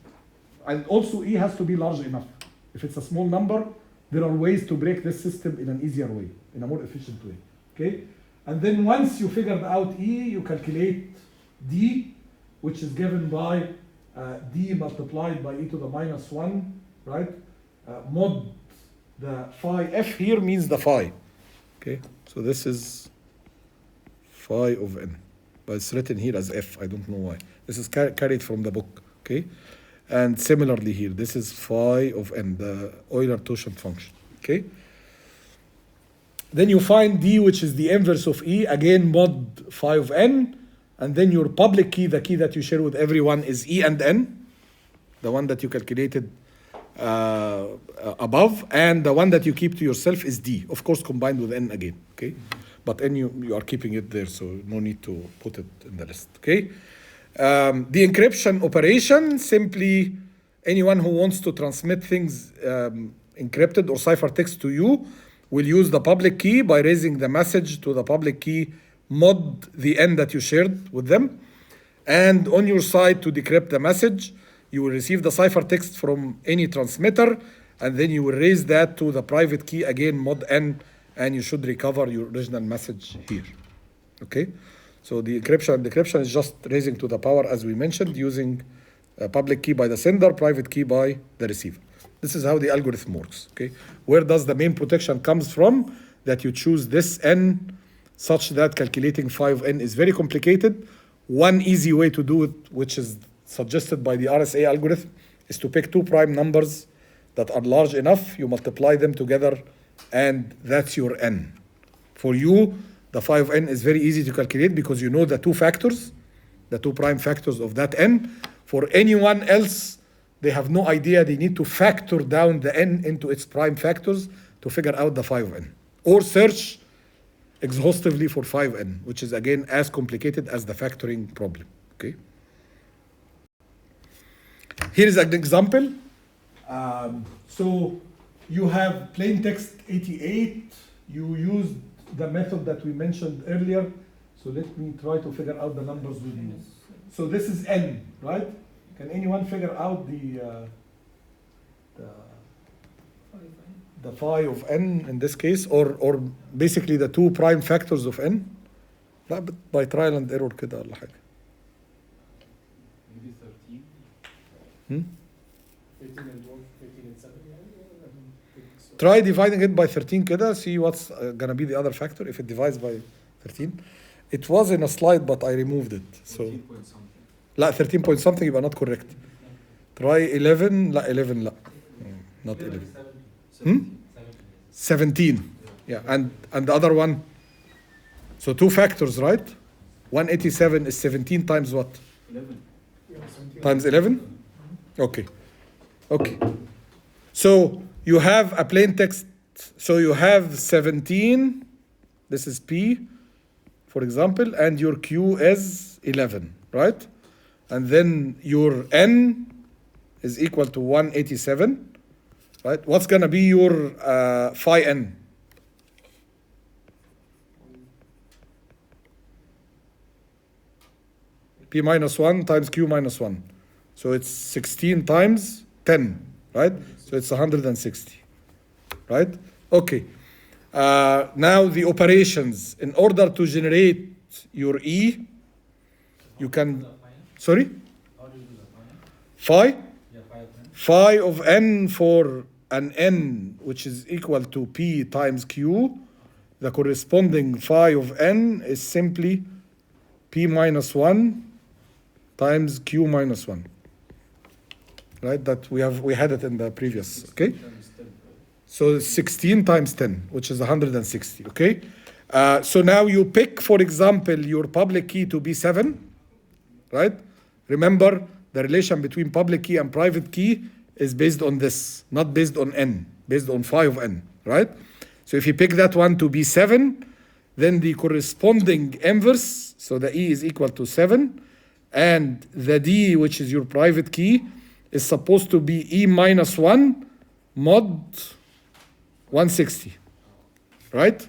and also E has to be large enough. If it's a small number, there are ways to break this system in an easier way, in a more efficient way. Okay? And then once you figured out E, you calculate D, which is given by D multiplied by e to the minus 1, right? Mod the phi f here means the phi. Okay, so this is phi of n, but it's written here as f. I don't know why. This is carried from the book. Okay, and similarly here, this is phi of n, the Euler-Tauschent function. Okay. Then you find D, which is the inverse of E, again mod phi of n, and then your public key, the key that you share with everyone, is E and n, the one that you calculated above, and the one that you keep to yourself is D, of course combined with n again, okay? But n you are keeping it there, so no need to put it in the list, okay? The encryption operation, simply anyone who wants to transmit things encrypted or ciphertext to you will use the public key by raising the message to the public key mod the n that you shared with them. And on your side, to decrypt the message, you will receive the ciphertext from any transmitter, and then you will raise that to the private key, again mod n, and you should recover your original message here. Okay? So the decryption is just raising to the power, as we mentioned, using a public key by the sender, private key by the receiver. This is how the algorithm works. Okay? Where does the main protection comes from? That you choose this n such that calculating phi of n is very complicated. One easy way to do it, which is suggested by the RSA algorithm, is to pick two prime numbers that are large enough, you multiply them together, and that's your n. For you, the phi of n is very easy to calculate because you know the two factors, the two prime factors of that n. For anyone else, they have no idea. They need to factor down the n into its prime factors to figure out the phi of n. Or search exhaustively for phi of n, which is again as complicated as the factoring problem. Okay. Here is an example. So you have plain text 88. You used the method that we mentioned earlier. So let me try to figure out the numbers with you. So this is n, right? Can anyone figure out the phi of n in this case, or basically the two prime factors of n? لا by trial and error كده ولا حاجة. Maybe 13. 13 and 1, 13 and 7, yeah, I don't think so. Try dividing it by 13 كده, see what's gonna be the other factor if it divides by 13. It was in a slide but I removed it. So 14 point something. لا 13 point something يبقى not correct. Try 11, لا 11 لا. Not 11. 17. Yeah, and the other one. So two factors, right? 187 is 17 times what? 11. Yeah, 17. Times 11? Okay. Okay. So you have a plain text. So you have 17. This is P, for example, and your Q is 11, right? And then your N is equal to 187, right? What's going to be your phi N? P minus 1 times Q minus 1. So it's 16 times 10, right? So it's 160, right? Okay. Now the operations. In order to generate your E, you can... Sorry? How do you do that? Phi? Yeah, 5 10. Phi of N for an N which is equal to P times Q. The corresponding phi of N is simply P minus 1 times Q minus 1. Right? That we had it in the previous, okay? So 16 times 10, which is 160, okay? So now you pick, for example, your public key to be 7, right? Remember, the relation between public key and private key is based on this, not based on N, based on phi of N, right? So if you pick that one to be 7, then the corresponding inverse, so the E is equal to 7, and the D, which is your private key, is supposed to be E minus 1 mod 160, right?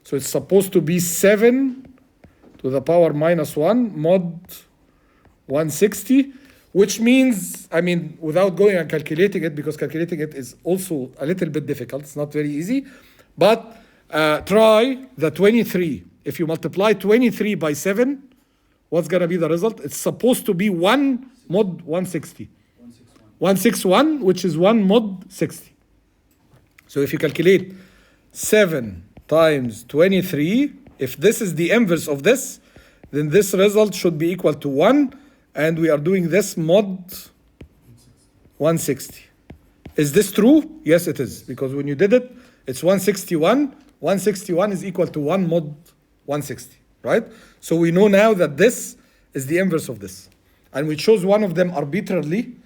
So it's supposed to be 7 to the power minus 1 mod 160, which means, I mean, without going and calculating it, because calculating it is also a little bit difficult, it's not very easy, but try the 23. If you multiply 23 by 7, what's going to be the result? It's supposed to be 1 mod 160. 161, which is 1 mod 60. So if you calculate 7 times 23, if this is the inverse of this, then this result should be equal to 1, and we are doing this mod 160. Is this true? Yes, it is, because when you did it, it's 161. 161 is equal to 1 mod 160, right? So we know now that this is the inverse of this. And we chose one of them arbitrarily.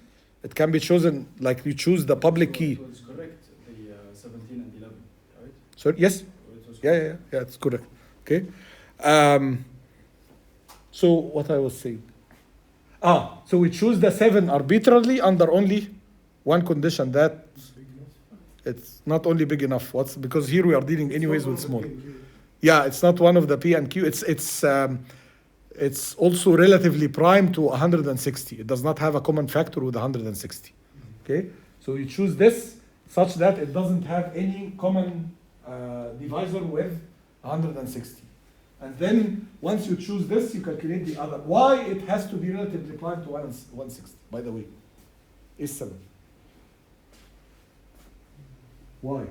It can be chosen like you choose the public key. It was correct, the 17 and 11, right? So yes? It was Yeah, it's correct. Okay. So what I was saying. So we choose the 7 arbitrarily under only one condition, that it's not only big enough. Because here we are dealing anyways with small. Yeah, it's not one of the P and Q. It's also relatively prime to 160. It does not have a common factor with 160. Okay, so you choose this such that it doesn't have any common divisor with 160. And then once you choose this, you calculate the other. Why it has to be relatively prime to 160, by the way, is 7. Why?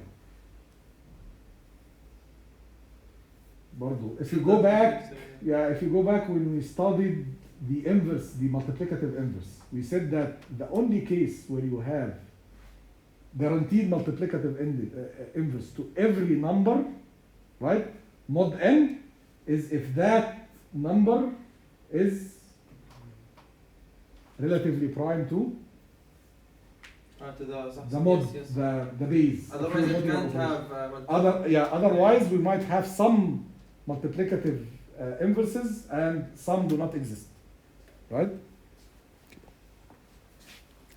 Bardo. If you go back when we studied the inverse, the multiplicative inverse, we said that the only case where you have guaranteed multiplicative inverse to every number, right, mod n, is if that number is relatively prime to the mod, yes. the base. Otherwise, it can't have. Otherwise, we might have some multiplicative inverses and some do not exist, right?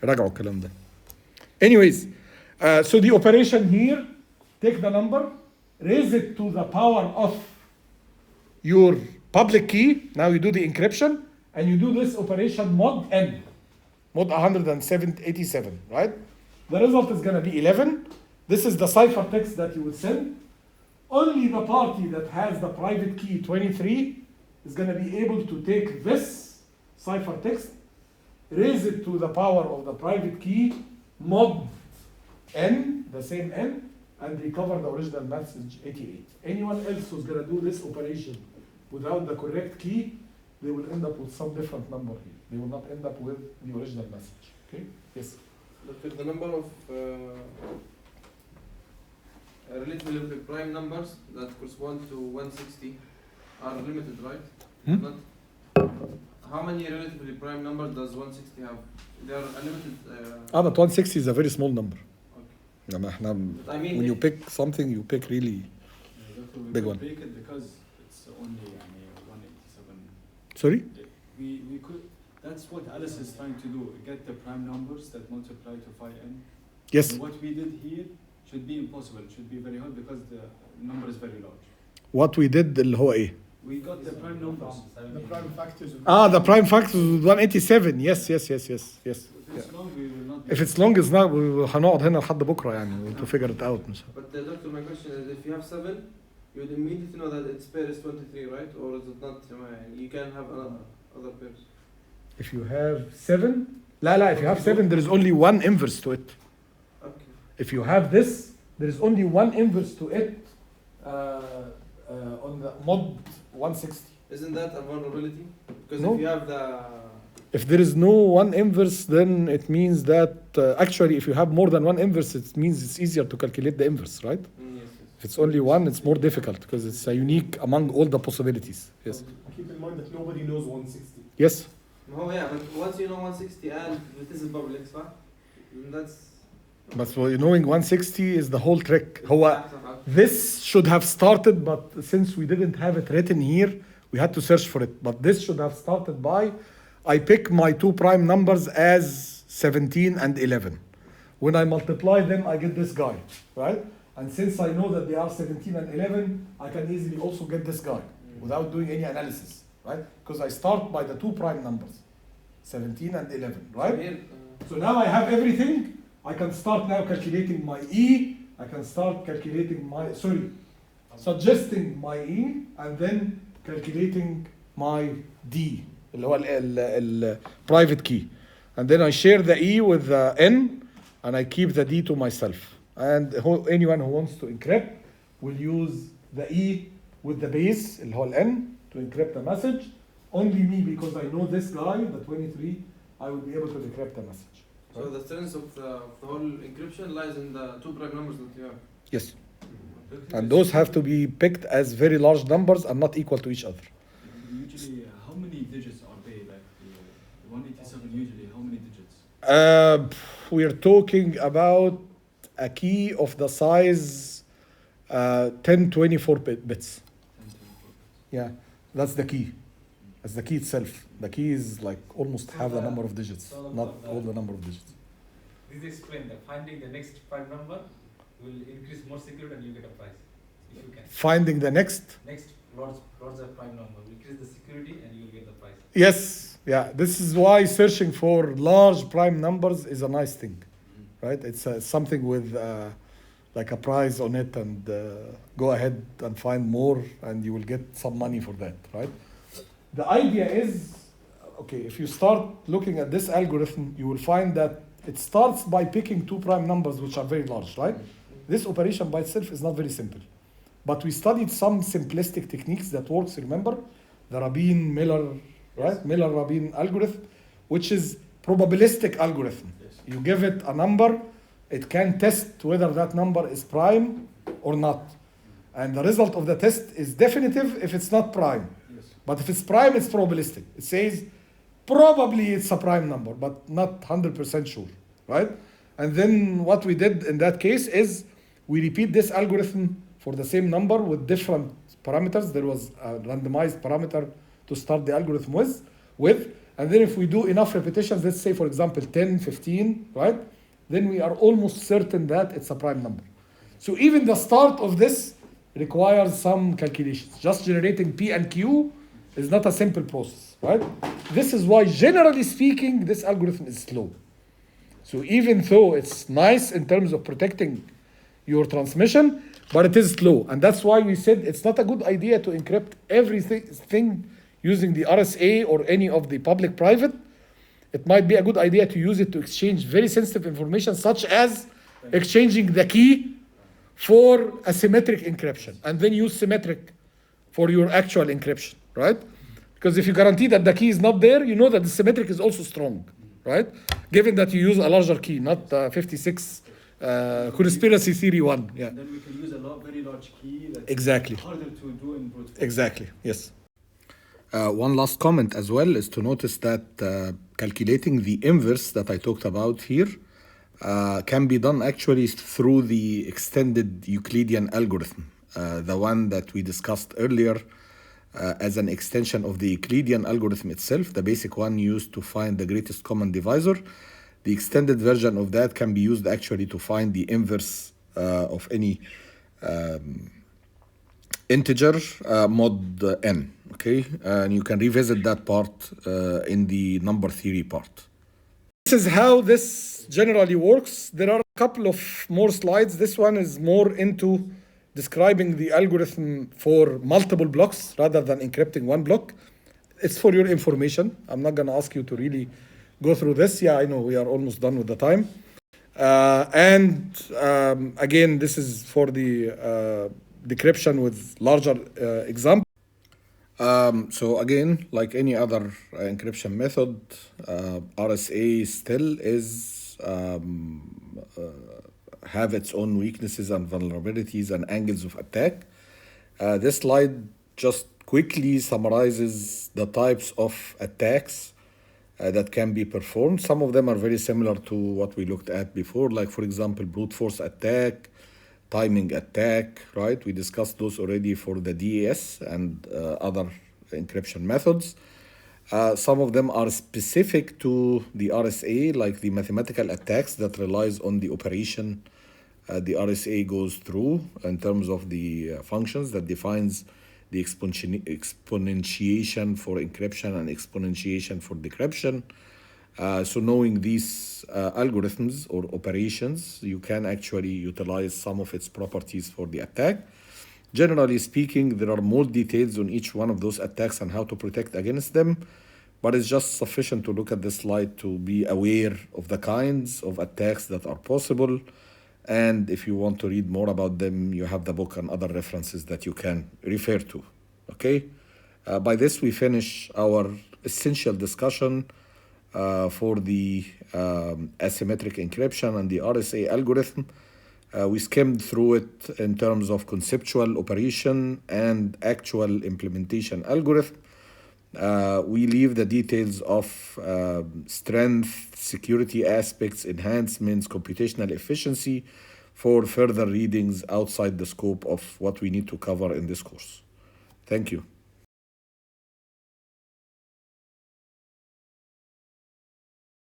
راجعوا الكلام ده. Anyways, so the operation here, take the number, raise it to the power of your public key. Now you do the encryption and you do this operation mod n, mod 187, right? The result is going to be 11. This is the ciphertext that you would send. Only the party that has the private key 23 is going to be able to take this ciphertext, raise it to the power of the private key, mod n, the same n, and recover the original message 88. Anyone else who's gonna do this operation without the correct key, they will end up with some different number here. They will not end up with the original message. Okay? Yes. But the number of relatively prime numbers that correspond to 160 are limited, right? Hmm? Not, how many relatively prime numbers does 160 have? They are unlimited. But 160 is a very small number. Okay. When I mean, you pick something, you pick really we big could one. break it because it's only 187. Sorry? We could. That's what Alice is trying to do. Get the prime numbers that multiply to 5n. Yes. And what we did here should be impossible. It should be very hard because the number is very large. What we did اللي هو ايه؟ We got the prime numbers. The prime factors. The prime factors with 187. Yes. If it's long, we will not. If it's long, it's not. هنقعد هنا لحد بكره يعني to figure it out. but doctor, my question is, if you have 7, you would immediately know that its pair is 23, right? Or is it not? You can have other pairs. If you have 7, if you have 7, there is only one inverse to it. Okay. If you have this, there is only one inverse to it on the mod 160. Isn't that a vulnerability? Because No. if you have the If there is no one inverse, then it means that actually, if you have more than one inverse, it means it's easier to calculate the inverse, right? yes. If it's only one, it's more difficult because it's a unique among all the possibilities. Yes. Keep in mind that nobody knows 160. Yes. Oh yeah, but once you know 160 and it is a public, that's. But for knowing 160 is the whole trick. This should have started, but since we didn't have it written here, we had to search for it. But this should have started by, I pick my two prime numbers as 17 and 11. When I multiply them, I get this guy, right? And since I know that they are 17 and 11, I can easily also get this guy without doing any analysis, right? Because I start by the two prime numbers, 17 and 11, right? Here, So now I have everything. I can start now calculating my E. I can start calculating my, suggesting my E and then calculating my D, اللي هو ال private key. And then I share the E with the N and I keep the D to myself. And anyone who wants to encrypt will use the E with the base, اللي هو ال N, to encrypt the message. Only me, because I know this guy, the 23, I will be able to decrypt the message. so the strength of the whole encryption lies in the two prime numbers that you have. Yes. And those have to be picked as very large numbers and not equal to each other. Usually, how many digits are they? Like the 187 usually, how many digits? We are talking about a key of the size 1024 bits. 10, 24. Yeah, that's the key. That's the key itself. The key is like almost half the number of digits, not all the number of digits. This explains that finding the next prime number will increase more security and you get a prize if you can. Finding the next. Next larger prime number will increase the security and you will get the prize. Yes, yeah. This is why searching for large prime numbers is a nice thing, right? It's something with like a prize on it, and go ahead and find more, and you will get some money for that, right? The idea is, okay, if you start looking at this algorithm, you will find that it starts by picking two prime numbers, which are very large, right? This operation by itself is not very simple. But we studied some simplistic techniques that works, remember? The Rabin-Miller, right? Miller-Rabin algorithm, which is probabilistic algorithm. Yes. You give it a number, it can test whether that number is prime or not. And the result of the test is definitive if it's not prime. Yes. But if it's prime, it's probabilistic. It says probably it's a prime number, but not 100% sure, right? And then what we did in that case is we repeat this algorithm for the same number with different parameters. There was a randomized parameter to start the algorithm with. And then if we do enough repetitions, let's say, for example, 10, 15, right? Then we are almost certain that it's a prime number. So even the start of this requires some calculations. Just generating P and Q is not a simple process, right? This is why, generally speaking, this algorithm is slow. So even though it's nice in terms of protecting your transmission, but it is slow. And that's why we said it's not a good idea to encrypt everything using the RSA or any of the public-private, it might be a good idea to use it to exchange very sensitive information, such as exchanging the key for asymmetric encryption, and then use symmetric for your actual encryption, right? Because if you guarantee that the key is not there, you know that the symmetric is also strong, right? Given that you use a larger key, not 56 conspiracy theory one. Yeah. And then we can use a very large key that's Exactly. harder to do in brute force. Exactly, yes. One last comment as well is to notice that calculating the inverse that I talked about here can be done actually through the extended Euclidean algorithm, the one that we discussed earlier as an extension of the Euclidean algorithm itself, the basic one used to find the greatest common divisor. The extended version of that can be used actually to find the inverse of any integer mod n, okay? And you can revisit that part in the number theory part. This is how this generally works. There are a couple of more slides. This one is more into describing the algorithm for multiple blocks rather than encrypting one block. It's for your information. I'm not gonna ask you to really go through this. Yeah, I know we are almost done with the time. Again, this is for the decryption with larger example. So again, like any other encryption method, RSA still is have its own weaknesses and vulnerabilities and angles of attack. This slide just quickly summarizes the types of attacks that can be performed. Some of them are very similar to what we looked at before, like for example, brute force attack, timing attack, right? We discussed those already for the DAS and other encryption methods. Some of them are specific to the RSA, like the mathematical attacks that relies on the operation the RSA goes through in terms of the functions that defines the exponentiation for encryption and exponentiation for decryption. So knowing these algorithms or operations, you can actually utilize some of its properties for the attack. Generally speaking, there are more details on each one of those attacks and how to protect against them, but it's just sufficient to look at this slide to be aware of the kinds of attacks that are possible. And if you want to read more about them, you have the book and other references that you can refer to, okay? By this, we finish our essential discussion for the asymmetric encryption and the RSA algorithm. We skimmed through it in terms of conceptual operation and actual implementation algorithm. We leave the details of strength, security aspects, enhancements, computational efficiency for further readings outside the scope of what we need to cover in this course. Thank you.